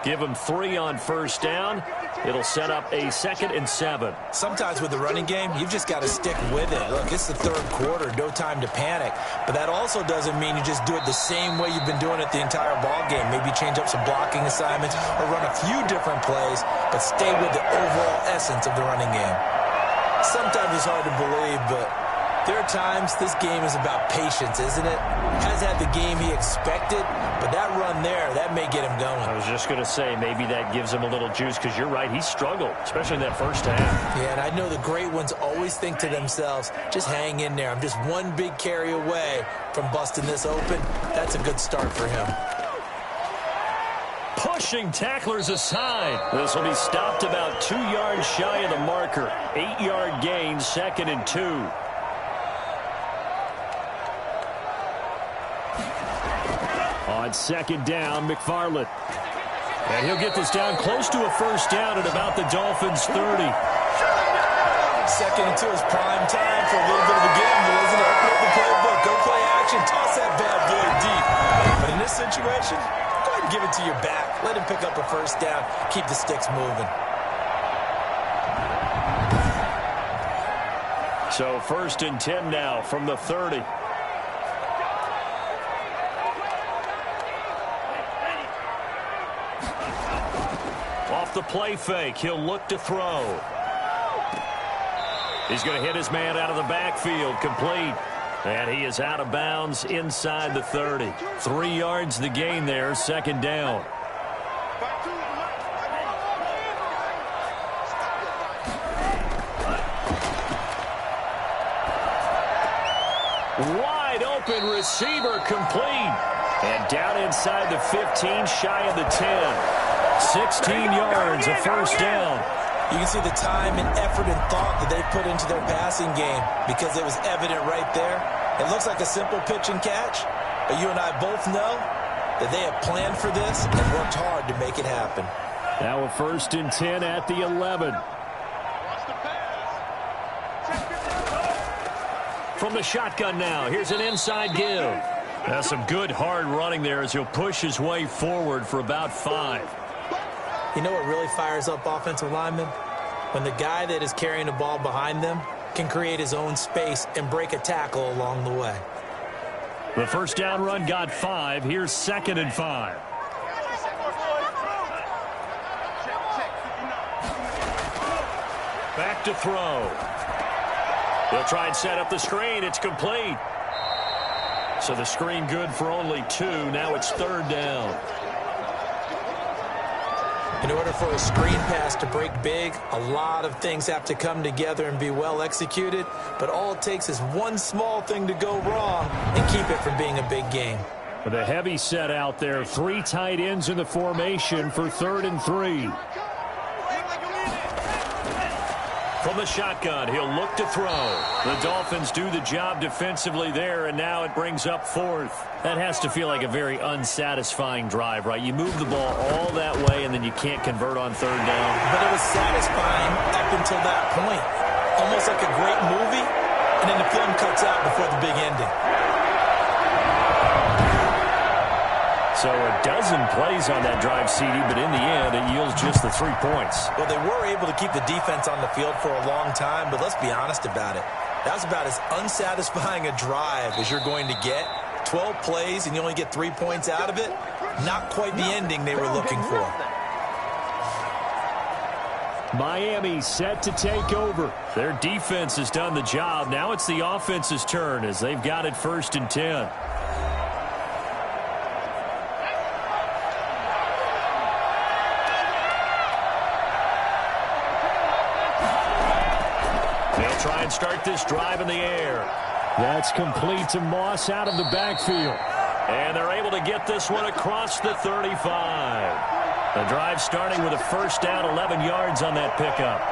Give him 3 on first down. It'll set up a 2nd and 7. Sometimes with the running game, you've just got to stick with it. Look, it's the 3rd quarter, no time to panic. But that also doesn't mean you just do it the same way you've been doing it the entire ball game. Maybe change up some blocking assignments or run a few different plays, but stay with the overall essence of the running game. Sometimes it's hard to believe, but there are times this game is about patience, isn't it? Has had the game he expected, but that run there, that may get him going. I was just going to say, maybe that gives him a little juice, because you're right, he struggled, especially in that first half. Yeah, and I know the great ones always think to themselves, just hang in there. I'm just one big carry away from busting this open. That's a good start for him. Pushing tacklers aside. This will be stopped about 2 yards shy of the marker. 8-yard gain, 2nd and 2. On 2nd down, McFarland. And he'll get this down close to a first down at about the Dolphins' 30. 2nd and 2 is prime time for a little bit of a gamble, isn't it? Open up the playbook, go play action, toss that bad boy deep. But in this situation, go ahead and give it to your back. Let him pick up a first down, keep the sticks moving. So 1st and 10 now from the 30. Off the play fake, he'll look to throw. He's going to hit his man out of the backfield, complete. And he is out of bounds inside the 30. 3 yards the gain there, 2nd down. Wide open receiver, complete. And down inside the 15, shy of the 10. 16 yards, a 1st down. You can see the time and effort and thought that they put into their passing game because it was evident right there. It looks like a simple pitch and catch, but you and I both know that they have planned for this and worked hard to make it happen. Now a 1st and 10 at the 11. From the shotgun now, here's an inside give. That's some good hard running there as he'll push his way forward for about 5. You know what really fires up offensive linemen? When the guy that is carrying the ball behind them can create his own space and break a tackle along the way. The 1st down run got 5. Here's 2nd and 5. Back to throw. They'll try and set up the screen. It's complete. So the screen good for only 2. Now it's 3rd down. In order for a screen pass to break big, a lot of things have to come together and be well executed, but all it takes is one small thing to go wrong and keep it from being a big game. With a heavy set out there, 3 tight ends in the formation for 3rd and 3. From the shotgun, he'll look to throw. The Dolphins do the job defensively there, and now it brings up 4th. That has to feel like a very unsatisfying drive, right? You move the ball all that way, and then you can't convert on 3rd down. But it was satisfying up until that point. Almost like a great movie, and then the film cuts out before the big ending. So a dozen plays on that drive, CD, but in the end, it yields just the 3 points. Well, they were able to keep the defense on the field for a long time, but let's be honest about it. That was about as unsatisfying a drive as you're going to get. 12 plays, and you only get 3 points out of it. Not quite the ending they were looking for. Miami set to take over. Their defense has done the job. Now it's the offense's turn as they've got it 1st and 10. Try and start this drive in the air. That's complete to Moss out of the backfield. And they're able to get this one across the 35. The drive starting with a 1st down, 11 yards on that pickup.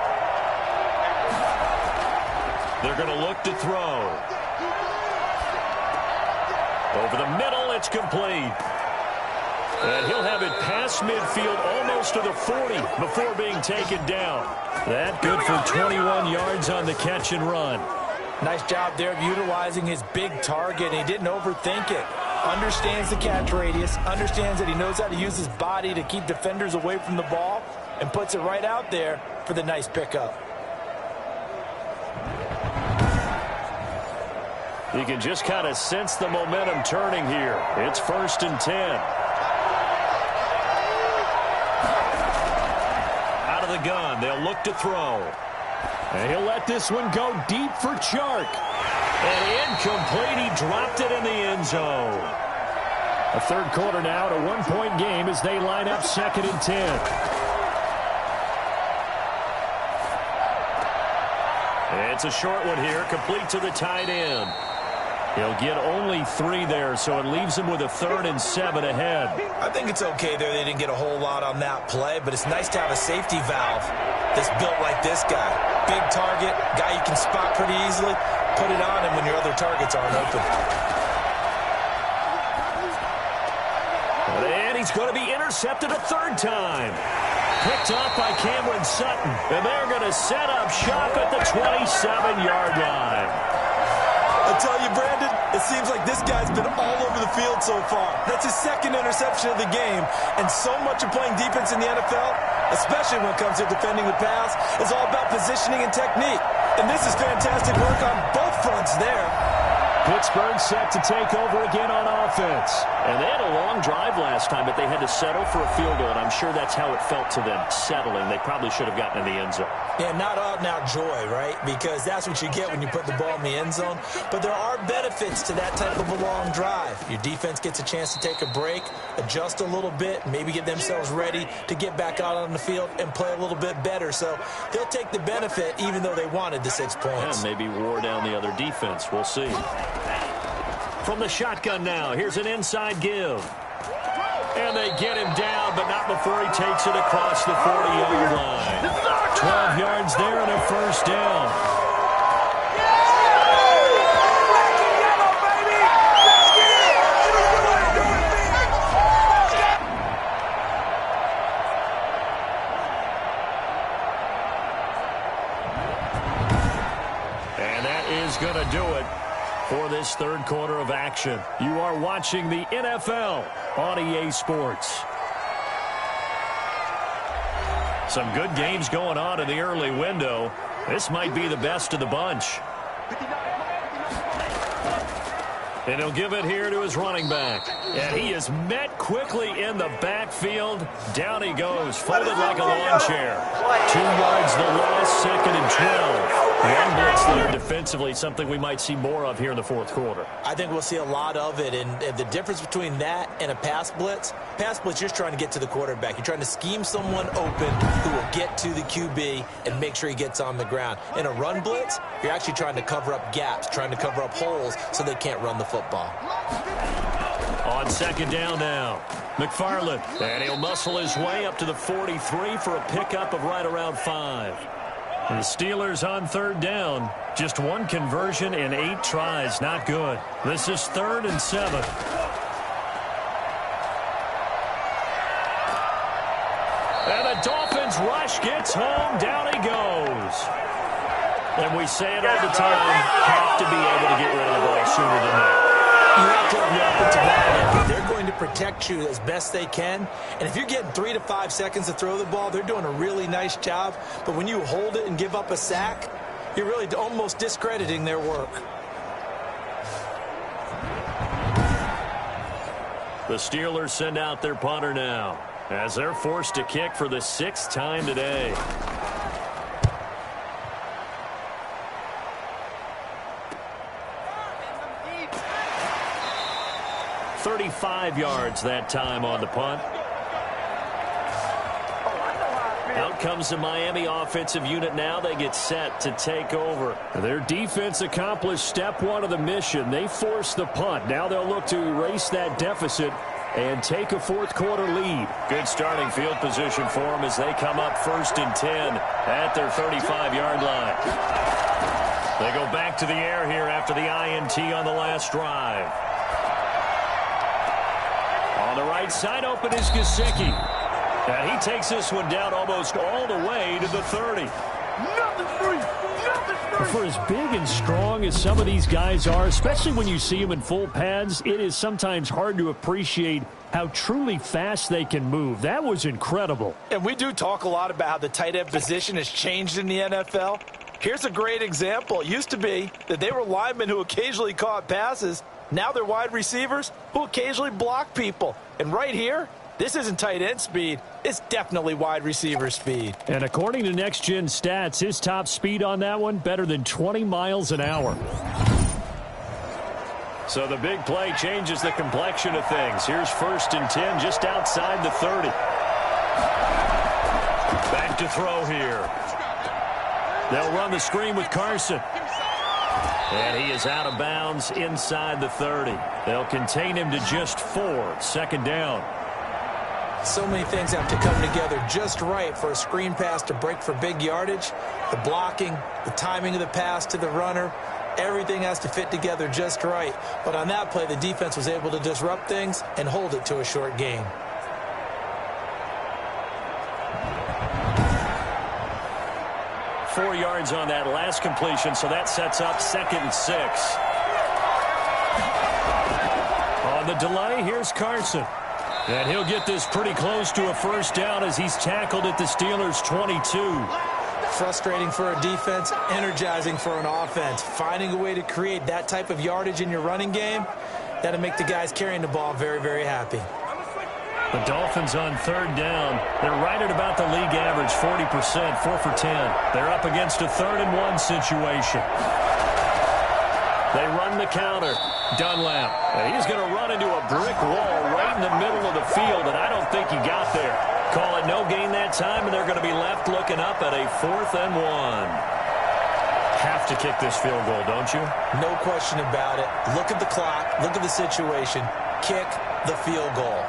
They're going to look to throw. Over the middle, it's complete. And he'll have it past midfield almost to the 40 before being taken down. That good for 21 yards on the catch and run. Nice job there of utilizing his big target. He didn't overthink it. Understands the catch radius. Understands that he knows how to use his body to keep defenders away from the ball. And puts it right out there for the nice pickup. You can just kind of sense the momentum turning here. It's 1st and 10. The gun, they'll look to throw. And he'll let this one go deep for Chark. And incomplete, he dropped it in the end zone. A 3rd quarter now, a 1-point game as they line up 2nd and 10. It's a short one here, complete to the tight end. He'll get only 3 there, so it leaves him with a 3rd and 7 ahead. I think it's okay there. They didn't get a whole lot on that play, but it's nice to have a safety valve that's built like this guy. Big target, guy you can spot pretty easily. Put it on him when your other targets aren't open. And he's going to be intercepted a 3rd time. Picked off by Cameron Sutton, and they're going to set up shop at the 27-yard line. I tell you, Brandon, it seems like this guy's been all over the field so far. That's his 2nd interception of the game. And so much of playing defense in the NFL especially when it comes to defending the pass. It's all about positioning and technique. And this is fantastic work on both fronts there. Pittsburgh set to take over again on offense. And they had a long drive last time, but they had to settle for a field goal, and I'm sure that's how it felt to them, settling. They probably should have gotten in the end zone. Yeah, not out-and-out joy, right? Because that's what you get when you put the ball in the end zone. But there are benefits to that type of a long drive. Your defense gets a chance to take a break, adjust a little bit, maybe get themselves ready to get back out on the field and play a little bit better. So they'll take the benefit even though they wanted the 6 points. Yeah, maybe wore down the other defense. We'll see. From the shotgun now, here's an inside give. And they get him down, but not before he takes it across the 40-yard line. 12 yards there and a first down. And that is going to do it for this third quarter of action. You are watching the NFL on EA Sports. Some good games going on in the early window. This might be the best of the bunch. And he'll give it here to his running back. And he is met quickly in the backfield. Down he goes, folded like a lawn chair. 2 yards the loss, 2nd and 12. One blitz there defensively, something we might see more of here in the fourth quarter. I think we'll see a lot of it. And the difference between that and a pass blitz, you're just trying to get to the quarterback. You're trying to scheme someone open who will get to the QB and make sure he gets on the ground. In a run blitz, you're actually trying to cover up gaps, trying to cover up holes so they can't run the football. On second down now, McFarland. And he'll muscle his way up to the 43 for a pickup of right around 5. The Steelers on third down. Just one conversion in 8 tries. Not good. This is 3rd and 7. And the Dolphins rush gets home. Down he goes. And we say it all the time, have to be able to get rid of the ball sooner than that. You have to have the offensive line. They're going to protect you as best they can. And if you're getting 3 to 5 seconds to throw the ball, they're doing a really nice job. But when you hold it and give up a sack, you're really almost discrediting their work. The Steelers send out their punter now as they're forced to kick for the 6th time today. .35 yards that time on the punt. Out comes the Miami offensive unit now. They get set to take over. Their defense accomplished step 1 of the mission. They forced the punt. Now they'll look to erase that deficit and take a fourth quarter lead. Good starting field position for them as they come up 1st and 10 at their 35-yard line. They go back to the air here after the INT on the last drive. On the right side open is Gesicki. And he takes this one down almost all the way to the 30. For as big and strong as some of these guys are, especially when you see them in full pads, it is sometimes hard to appreciate how truly fast they can move. That was incredible. And we do talk a lot about how the tight end position has changed in the NFL. Here's a great example. It used to be that they were linemen who occasionally caught passes. Now they're wide receivers who occasionally block people. And right here, this isn't tight end speed. It's definitely wide receiver speed. And according to Next Gen Stats, his top speed on that one, better than 20 miles an hour. So the big play changes the complexion of things. Here's 1st and 10 just outside the 30. Back to throw here. They'll run the screen with Carson. And he is out of bounds inside the 30. They'll contain him to just 4. 2nd down. So many things have to come together just right for a screen pass to break for big yardage. The blocking, the timing of the pass to the runner, everything has to fit together just right. But on that play, the defense was able to disrupt things and hold it to a short gain. .4 yards on that last completion, so that sets up 2nd and 6. On the delay, here's Carson. And he'll get this pretty close to a first down as he's tackled at the Steelers' 22. Frustrating for a defense, energizing for an offense. Finding a way to create that type of yardage in your running game, that'll make the guys carrying the ball very, very happy. The Dolphins on third down. They're right at about the league average, 40%, 4 for 10. They're up against a 3rd-and-1 situation. They run the counter. Dunlap. And he's going to run into a brick wall right in the middle of the field, and I don't think he got there. Call it no gain that time, and they're going to be left looking up at a 4th-and-1. Have to kick this field goal, don't you? No question about it. Look at the clock. Look at the situation. Kick the field goal.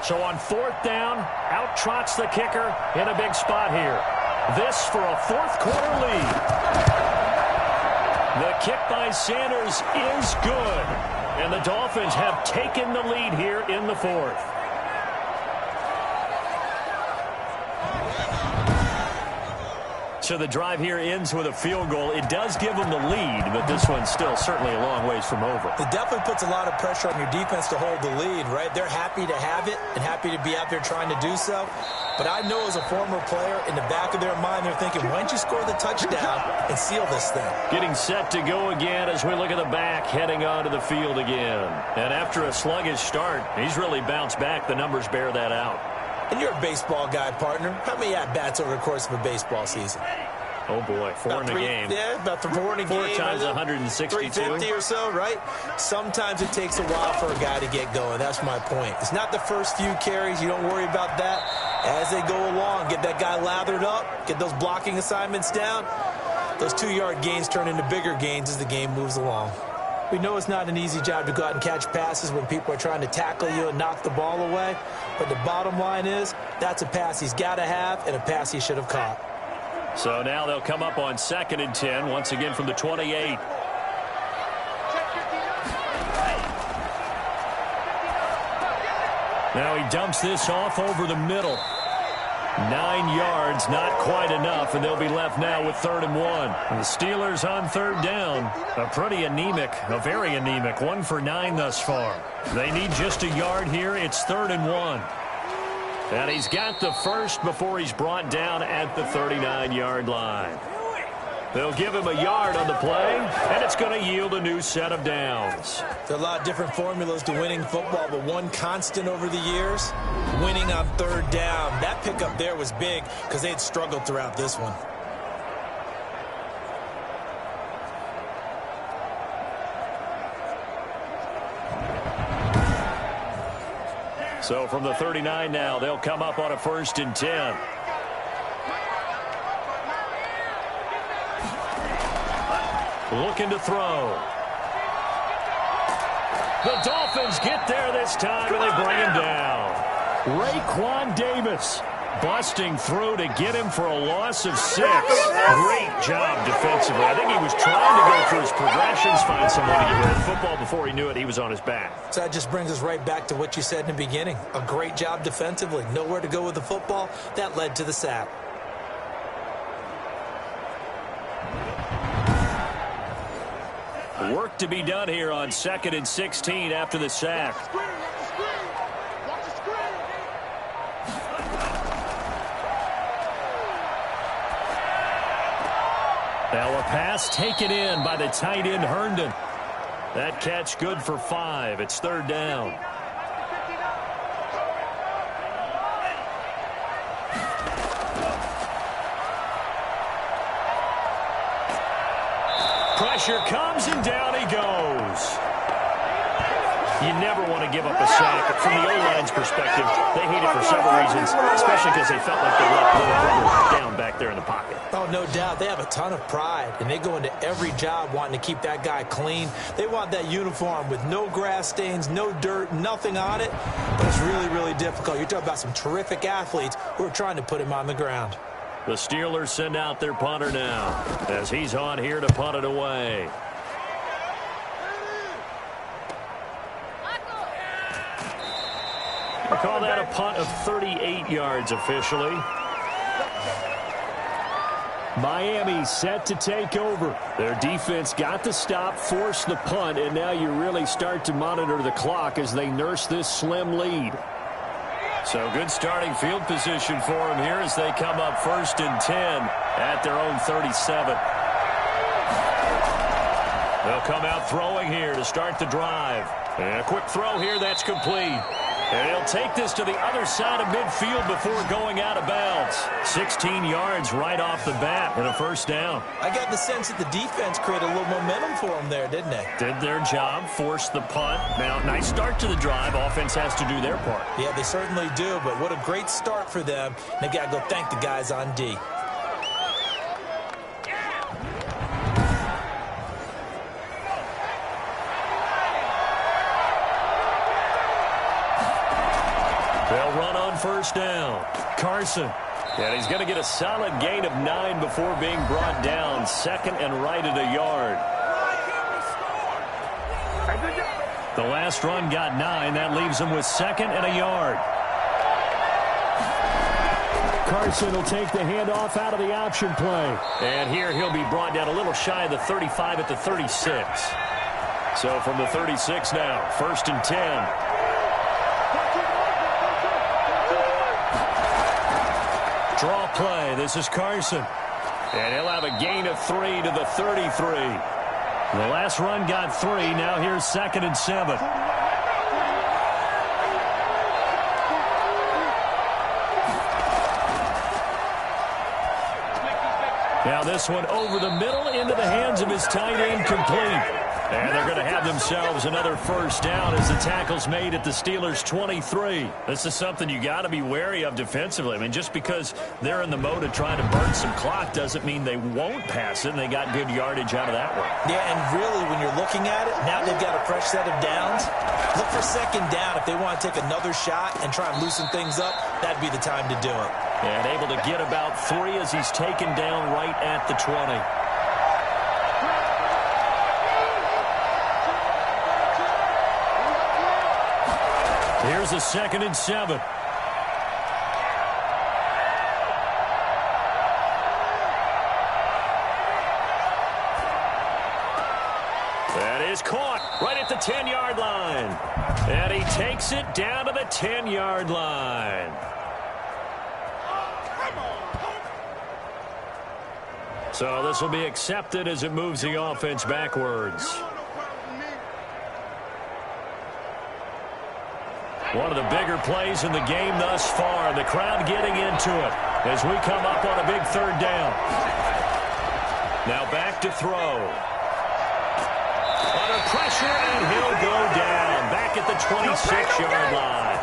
So on 4th down, out trots the kicker in a big spot here. This for a 4th-quarter lead. The kick by Sanders is good. And the Dolphins have taken the lead here in the 4th. So the drive here ends with a field goal. It does give them the lead, but this one's still certainly a long ways from over. It definitely puts a lot of pressure on your defense to hold the lead, right? They're happy to have it and happy to be out there trying to do so. But I know as a former player, in the back of their mind, they're thinking, why don't you score the touchdown and seal this thing? Getting set to go again as we look at the back, heading onto the field again. And after a sluggish start, he's really bounced back. The numbers bear that out. And you're a baseball guy, partner. How many at-bats over the course of a baseball season? Oh, boy, 4 in a game. Yeah, about 4 in a game. 4 times 162. 350 or so, right? Sometimes it takes a while for a guy to get going. That's my point. It's not the first few carries. You don't worry about that. As they go along, get that guy lathered up, get those blocking assignments down. Those 2-yard gains turn into bigger gains as the game moves along. We know it's not an easy job to go out and catch passes when people are trying to tackle you and knock the ball away. But the bottom line is, that's a pass he's got to have and a pass he should have caught. So now they'll come up on 2nd and 10, once again from the 28. Now he dumps this off over the middle. 9 yards, not quite enough, and they'll be left now with 3rd and 1. And the Steelers on 3rd down. A pretty anemic, a very anemic, 1 for 9 thus far. They need just a yard here. It's 3rd and 1. And he's got the first before he's brought down at the 39-yard line. They'll give him a yard on the play, and it's going to yield a new set of downs. There are a lot of different formulas to winning football, but one constant over the years, winning on 3rd down. That pickup there was big because they had struggled throughout this one. So from the 39 now, they'll come up on a 1st and 10. Looking to throw. The Dolphins get there this time, and they bring him down. Raekwon Davis busting through to get him for a loss of 6. Great job defensively. I think he was trying to go through his progressions, find someone to get rid of the football. Before he knew it, he was on his back. So that just brings us right back to what you said in the beginning. A great job defensively. Nowhere to go with the football. That led to the sack. Work to be done here on 2nd and 16 after the sack. Now a pass taken in by the tight end Herndon. That catch good for 5. It's 3rd down. Pressure comes, and down he goes. You never want to give up a sack. From the O-line's perspective, they hate it for several reasons, especially because they felt like they left little brother down back there in the pocket. Oh, no doubt. They have a ton of pride, and they go into every job wanting to keep that guy clean. They want that uniform with no grass stains, no dirt, nothing on it. But it's really, really difficult. You're talking about some terrific athletes who are trying to put him on the ground. The Steelers send out their punter now as he's on here to punt it away. We'll call that a punt of 38 yards officially. Miami set to take over. Their defense got the stop, forced the punt, and now you really start to monitor the clock as they nurse this slim lead. So good starting field position for them here as they come up 1st and 10 at their own 37. They'll come out throwing here to start the drive. And a quick throw here, that's complete. And he'll take this to the other side of midfield before going out of bounds. 16 yards right off the bat and a 1st down. I got the sense that the defense created a little momentum for them there, didn't they? Did their job, forced the punt. Now, nice start to the drive. Offense has to do their part. Yeah, they certainly do, but what a great start for them. They've got to go thank the guys on D. They'll run on 1st down. Carson. And he's going to get a solid gain of 9 before being brought down. 2nd and right at a yard. The last run got 9. That leaves him with 2nd and a yard. Carson will take the handoff out of the option play. And here he'll be brought down a little shy of the 35 at the 36. So from the 36 now, 1st and 10. Draw play. This is Carson. And he'll have a gain of 3 to the 33. The last run got 3. Now here's 2nd and 7. Now this one over the middle into the hands of his tight end, complete. And they're going to have themselves another 1st down as the tackle's made at the Steelers' 23. This is something you got to be wary of defensively. I mean, just because they're in the mode of trying to burn some clock doesn't mean they won't pass it, and they got good yardage out of that one. Yeah, and really, when you're looking at it, now they've got a fresh set of downs. Look for 2nd down. If they want to take another shot and try and loosen things up, that'd be the time to do it. And able to get about 3 as he's taken down right at the 20. Here's a 2nd and 7. That is caught right at the 10-yard line. And he takes it down to the 10-yard line. So this will be accepted as it moves the offense backwards. One of the bigger plays in the game thus far. The crowd getting into it as we come up on a big 3rd down. Now back to throw. Under pressure, and he'll go down. Back at the 26-yard line.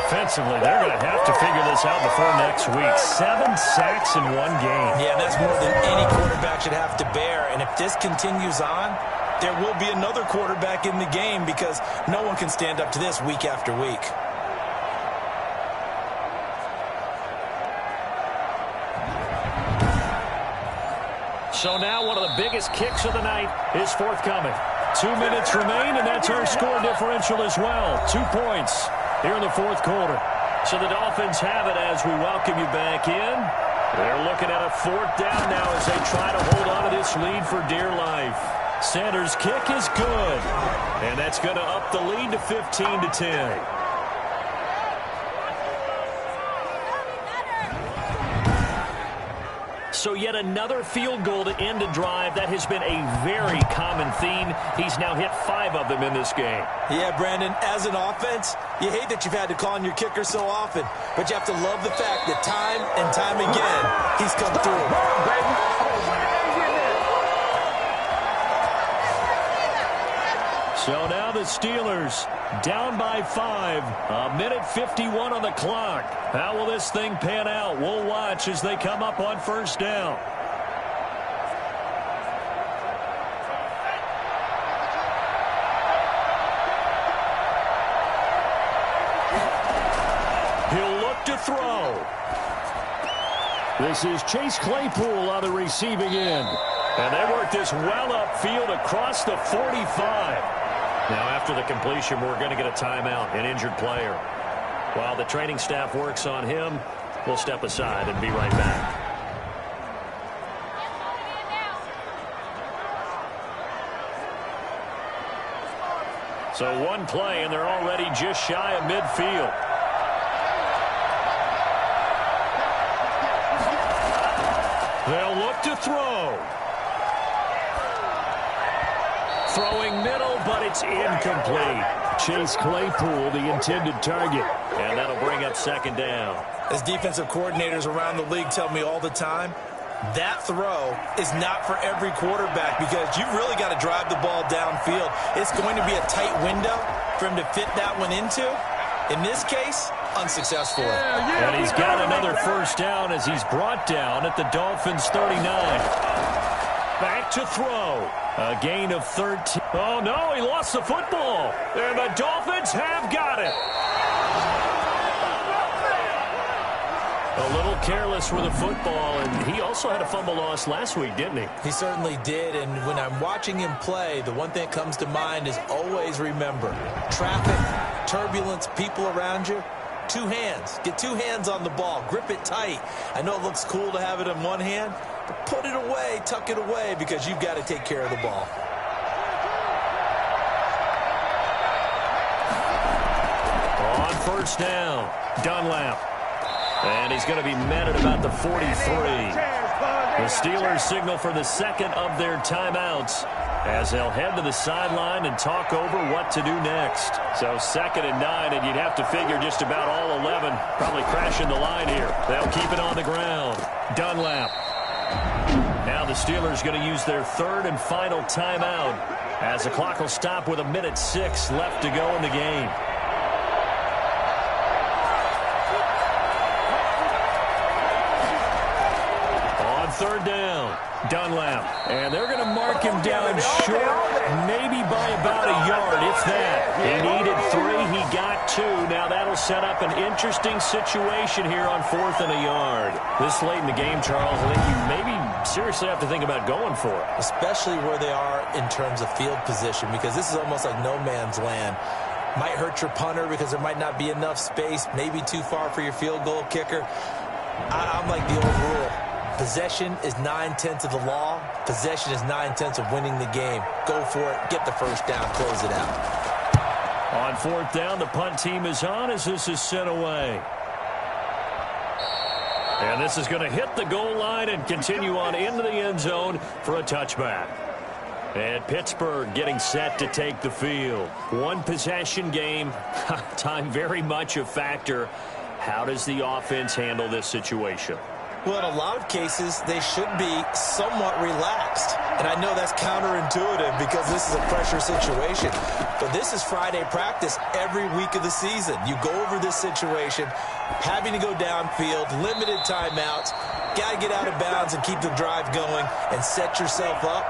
Offensively, they're going to have to figure this out before next week. 7 sacks in one game. Yeah, that's more than any quarterback should have to bear. And if this continues on, there will be another quarterback in the game because no one can stand up to this week after week. So now one of the biggest kicks of the night is forthcoming. 2 minutes remain, and that's our score differential as well. 2 points here in the 4th quarter. So the Dolphins have it as we welcome you back in. They're looking at a 4th down now as they try to hold on to this lead for dear life. Sanders' kick is good, and that's going to up the lead to 15-10. So yet another field goal to end a drive. That has been a very common theme. He's now hit 5 of them in this game. Yeah, Brandon, as an offense, you hate that you've had to call on your kicker so often, but you have to love the fact that time and time again, he's come through. So now the Steelers down by 5. 1:51 on the clock. How will this thing pan out? We'll watch as they come up on 1st down. He'll look to throw. This is Chase Claypool on the receiving end. And they work this well upfield across the 45. Now, after the completion, we're going to get a timeout, an injured player. While the training staff works on him, we'll step aside and be right back. So one play, and they're already just shy of midfield. They'll look to throw. Throwing middle, but it's incomplete. Chase Claypool, the intended target. And that'll bring up second down. As defensive coordinators around the league tell me all the time, that throw is not for every quarterback because you've really got to drive the ball downfield. It's going to be a tight window for him to fit that one into. In this case, unsuccessful. And he's got another first down as he's brought down at the Dolphins' 39. Back to throw. A gain of 13. Oh, no, he lost the football. And the Dolphins have got it. A little careless with the football, and he also had a fumble loss last week, didn't he? He certainly did, and when I'm watching him play, the one thing that comes to mind is always remember, traffic, turbulence, people around you, two hands. Get two hands on the ball. Grip it tight. I know it looks cool to have it in one hand, but put it away, tuck it away, because you've got to take care of the ball. On first down, Dunlap. And he's going to be met at about the 43. The Steelers signal for the second of their timeouts as they'll head to the sideline and talk over what to do next. So 2nd and 9, and you'd have to figure just about all 11 probably crashing the line here. They'll keep it on the ground. Dunlap. Now the Steelers going to use their third and final timeout as the clock will stop with 1:06 left to go in the game. Third down, Dunlap. And they're going to mark him down short, maybe by about a yard, if that. He needed 3, he got 2. Now that'll set up an interesting situation here on 4th and a yard. This late in the game, Charles, I think you maybe seriously have to think about going for it. Especially where they are in terms of field position, because this is almost like no man's land. Might hurt your punter because there might not be enough space, maybe too far for your field goal kicker. I'm like the old rule. Possession is 9/10 of the law. Possession is 9/10 of winning the game. Go for it. Get the first down. Close it out. On 4th down, the punt team is on as this is sent away. And this is going to hit the goal line and continue on into the end zone for a touchback. And Pittsburgh getting set to take the field. One possession game. Time very much a factor. How does the offense handle this situation? Well, in a lot of cases, they should be somewhat relaxed. And I know that's counterintuitive because this is a pressure situation. But this is Friday practice every week of the season. You go over this situation, having to go downfield, limited timeouts, got to get out of bounds and keep the drive going and set yourself up.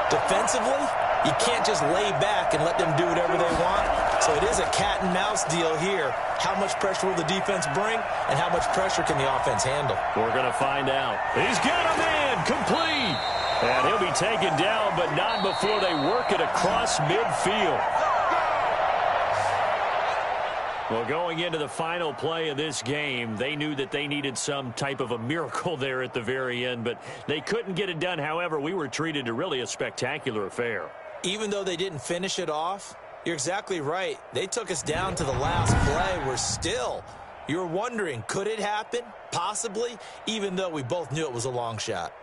Defensively, you can't just lay back and let them do whatever they want. So it is a cat and mouse deal here. How much pressure will the defense bring, and how much pressure can the offense handle? We're going to find out. He's got a man complete. And he'll be taken down, but not before they work it across midfield. Well, going into the final play of this game, they knew that they needed some type of a miracle there at the very end, but they couldn't get it done. However, we were treated to really a spectacular affair. Even though they didn't finish it off, you're exactly right. They took us down to the last play. We're still, you're wondering, could it happen? Possibly, even though we both knew it was a long shot.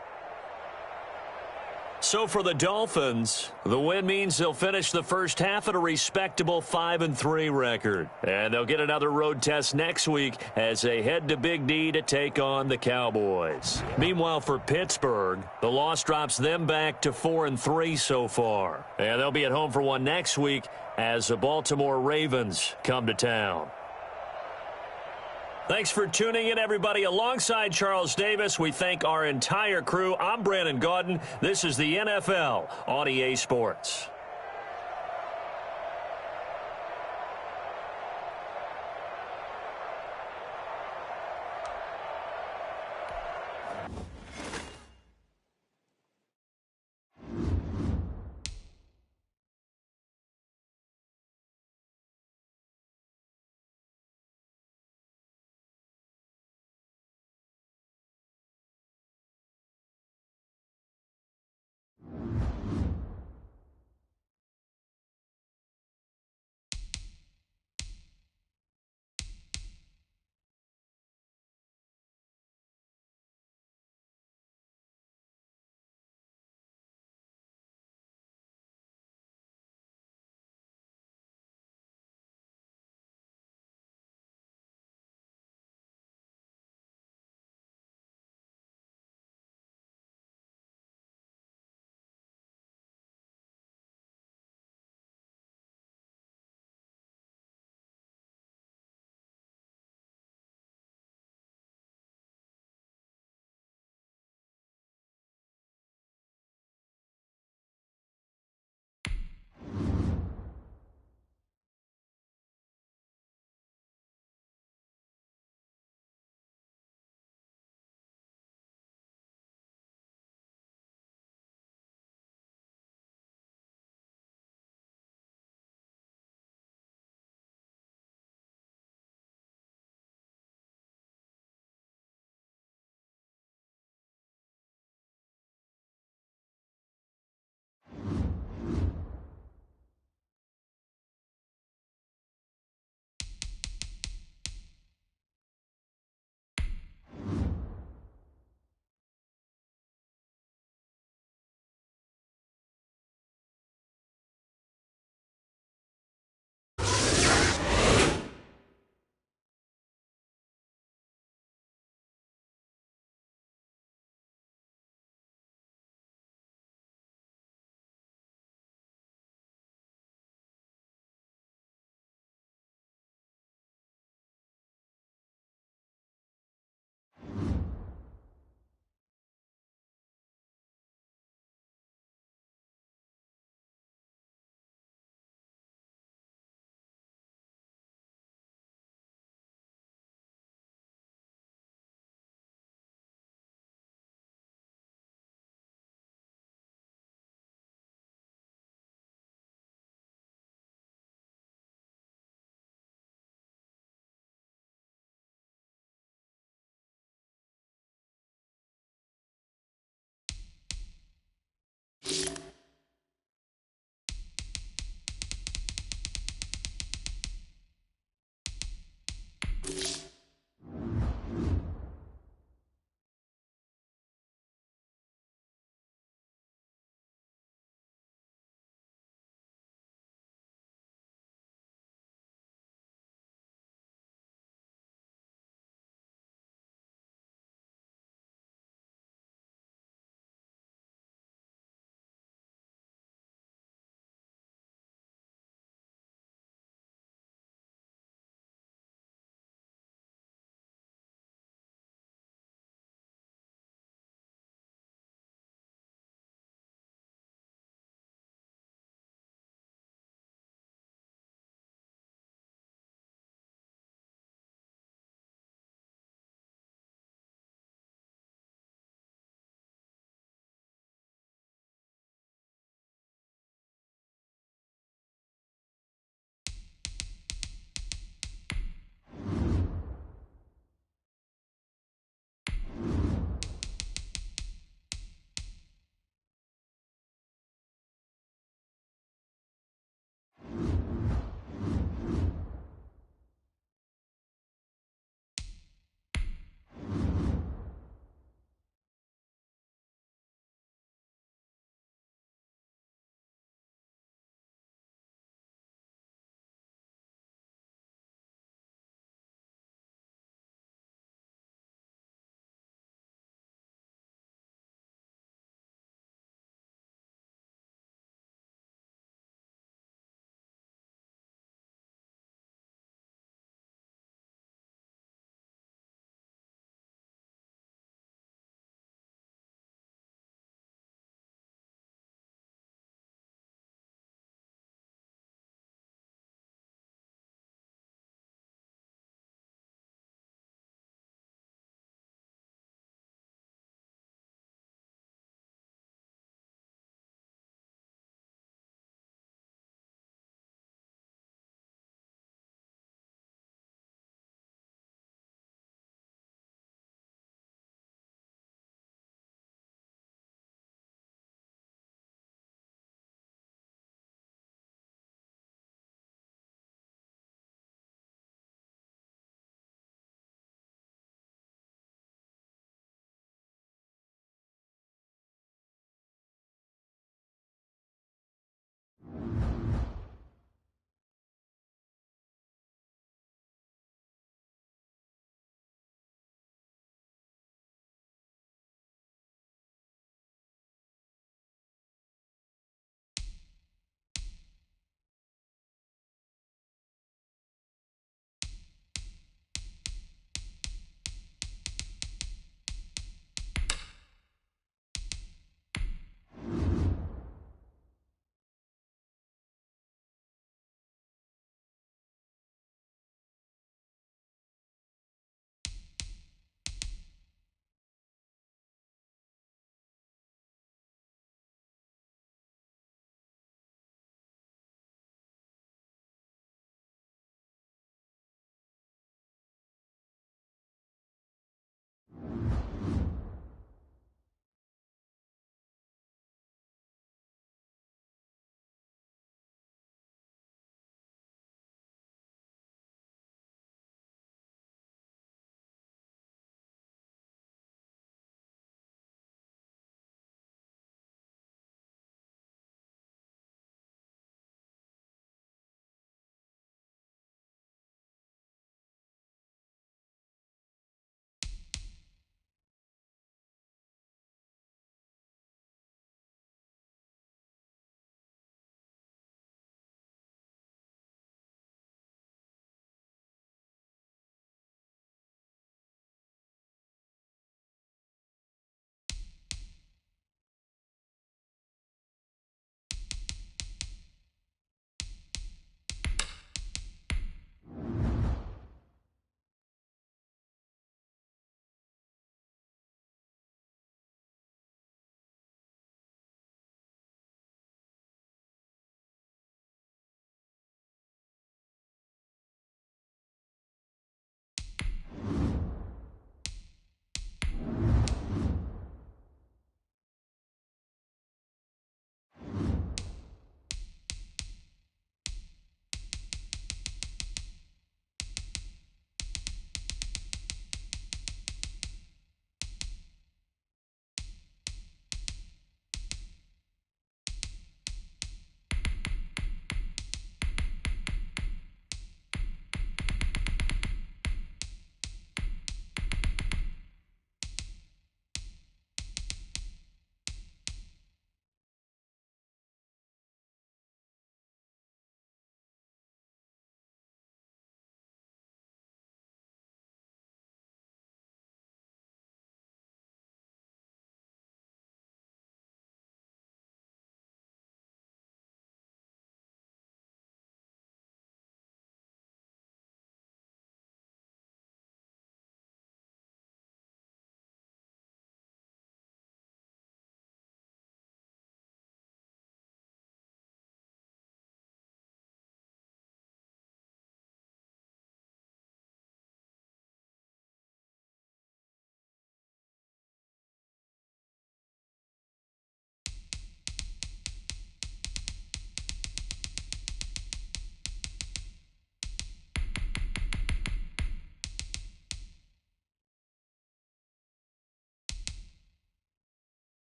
So for the Dolphins, the win means they'll finish the first half at a respectable 5-3 record. And they'll get another road test next week as they head to Big D to take on the Cowboys. Meanwhile, for Pittsburgh, the loss drops them back to 4-3 so far. And they'll be at home for one next week as the Baltimore Ravens come to town. Thanks for tuning in, everybody. Alongside Charles Davis, we thank our entire crew. I'm Brandon Gaudin. This is the NFL on EA Sports.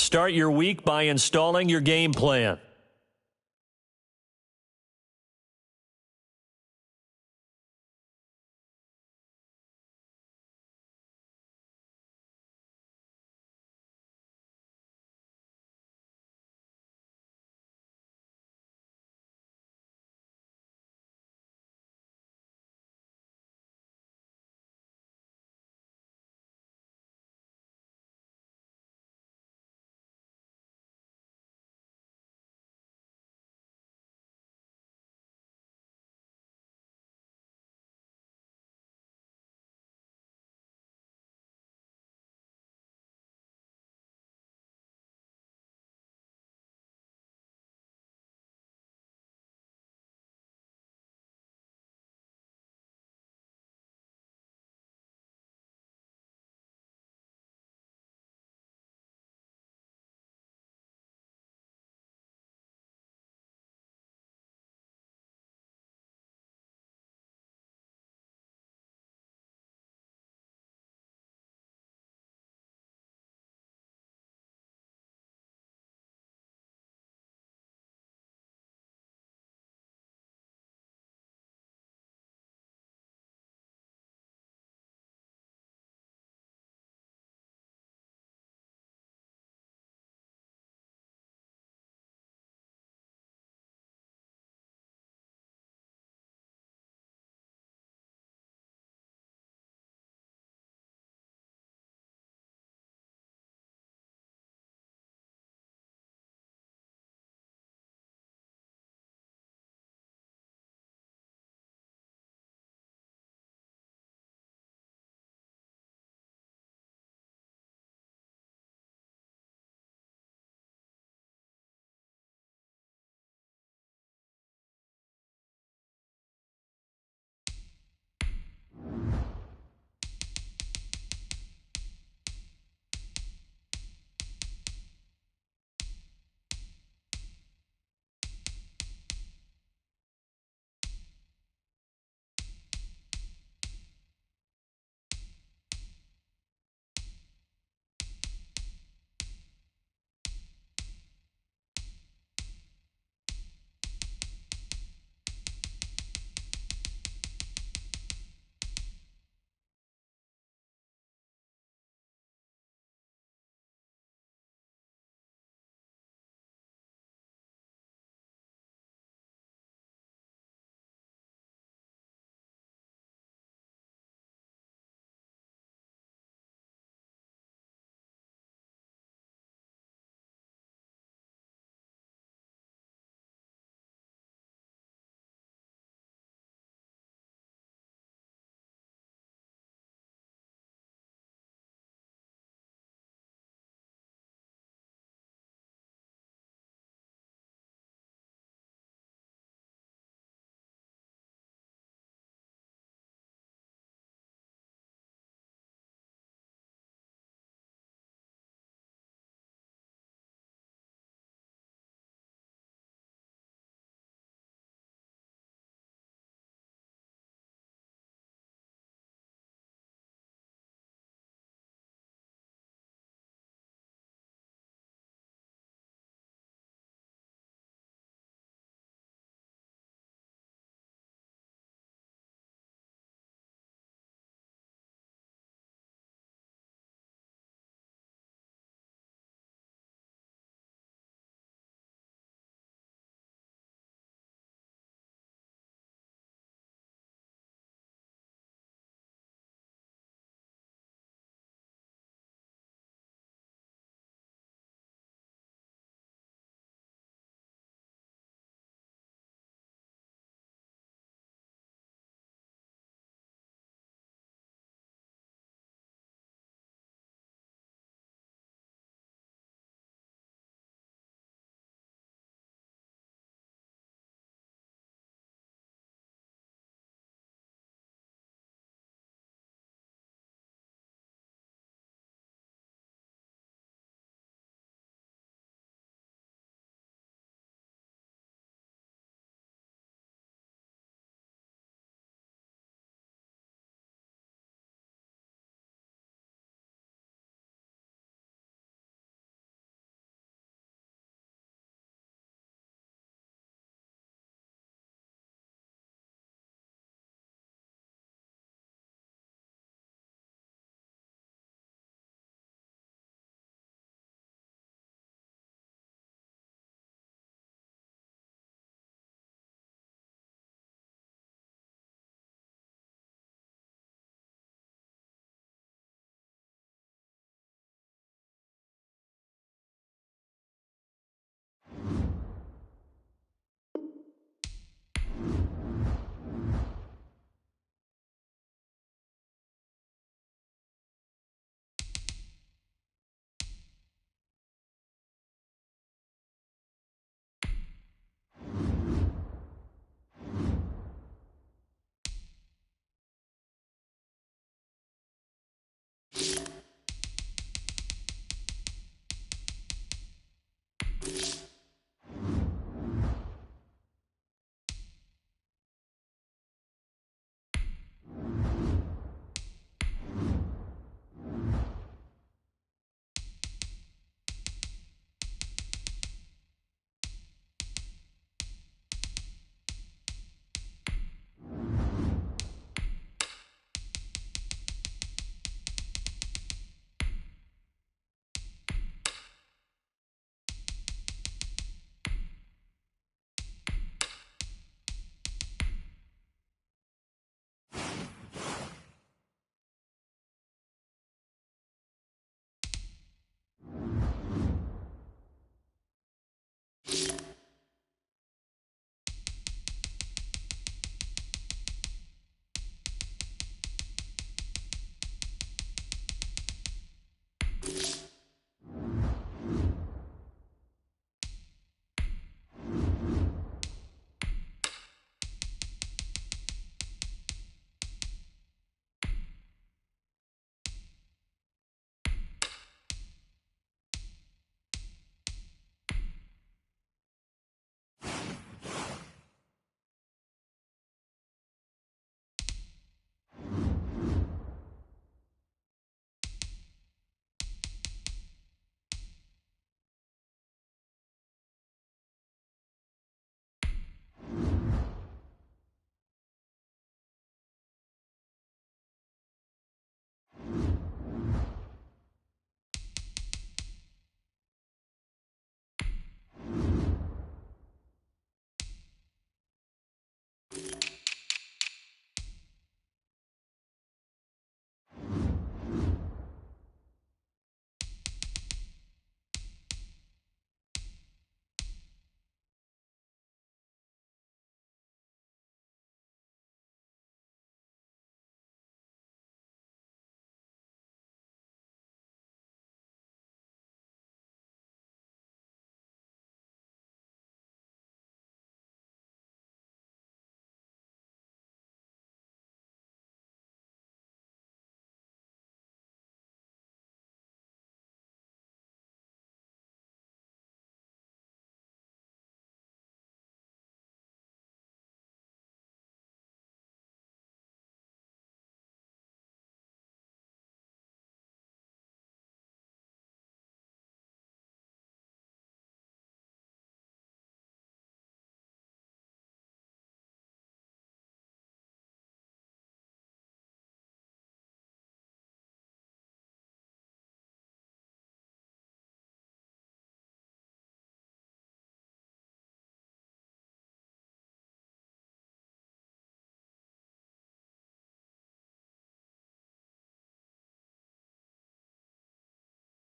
Start your week by installing your game plan.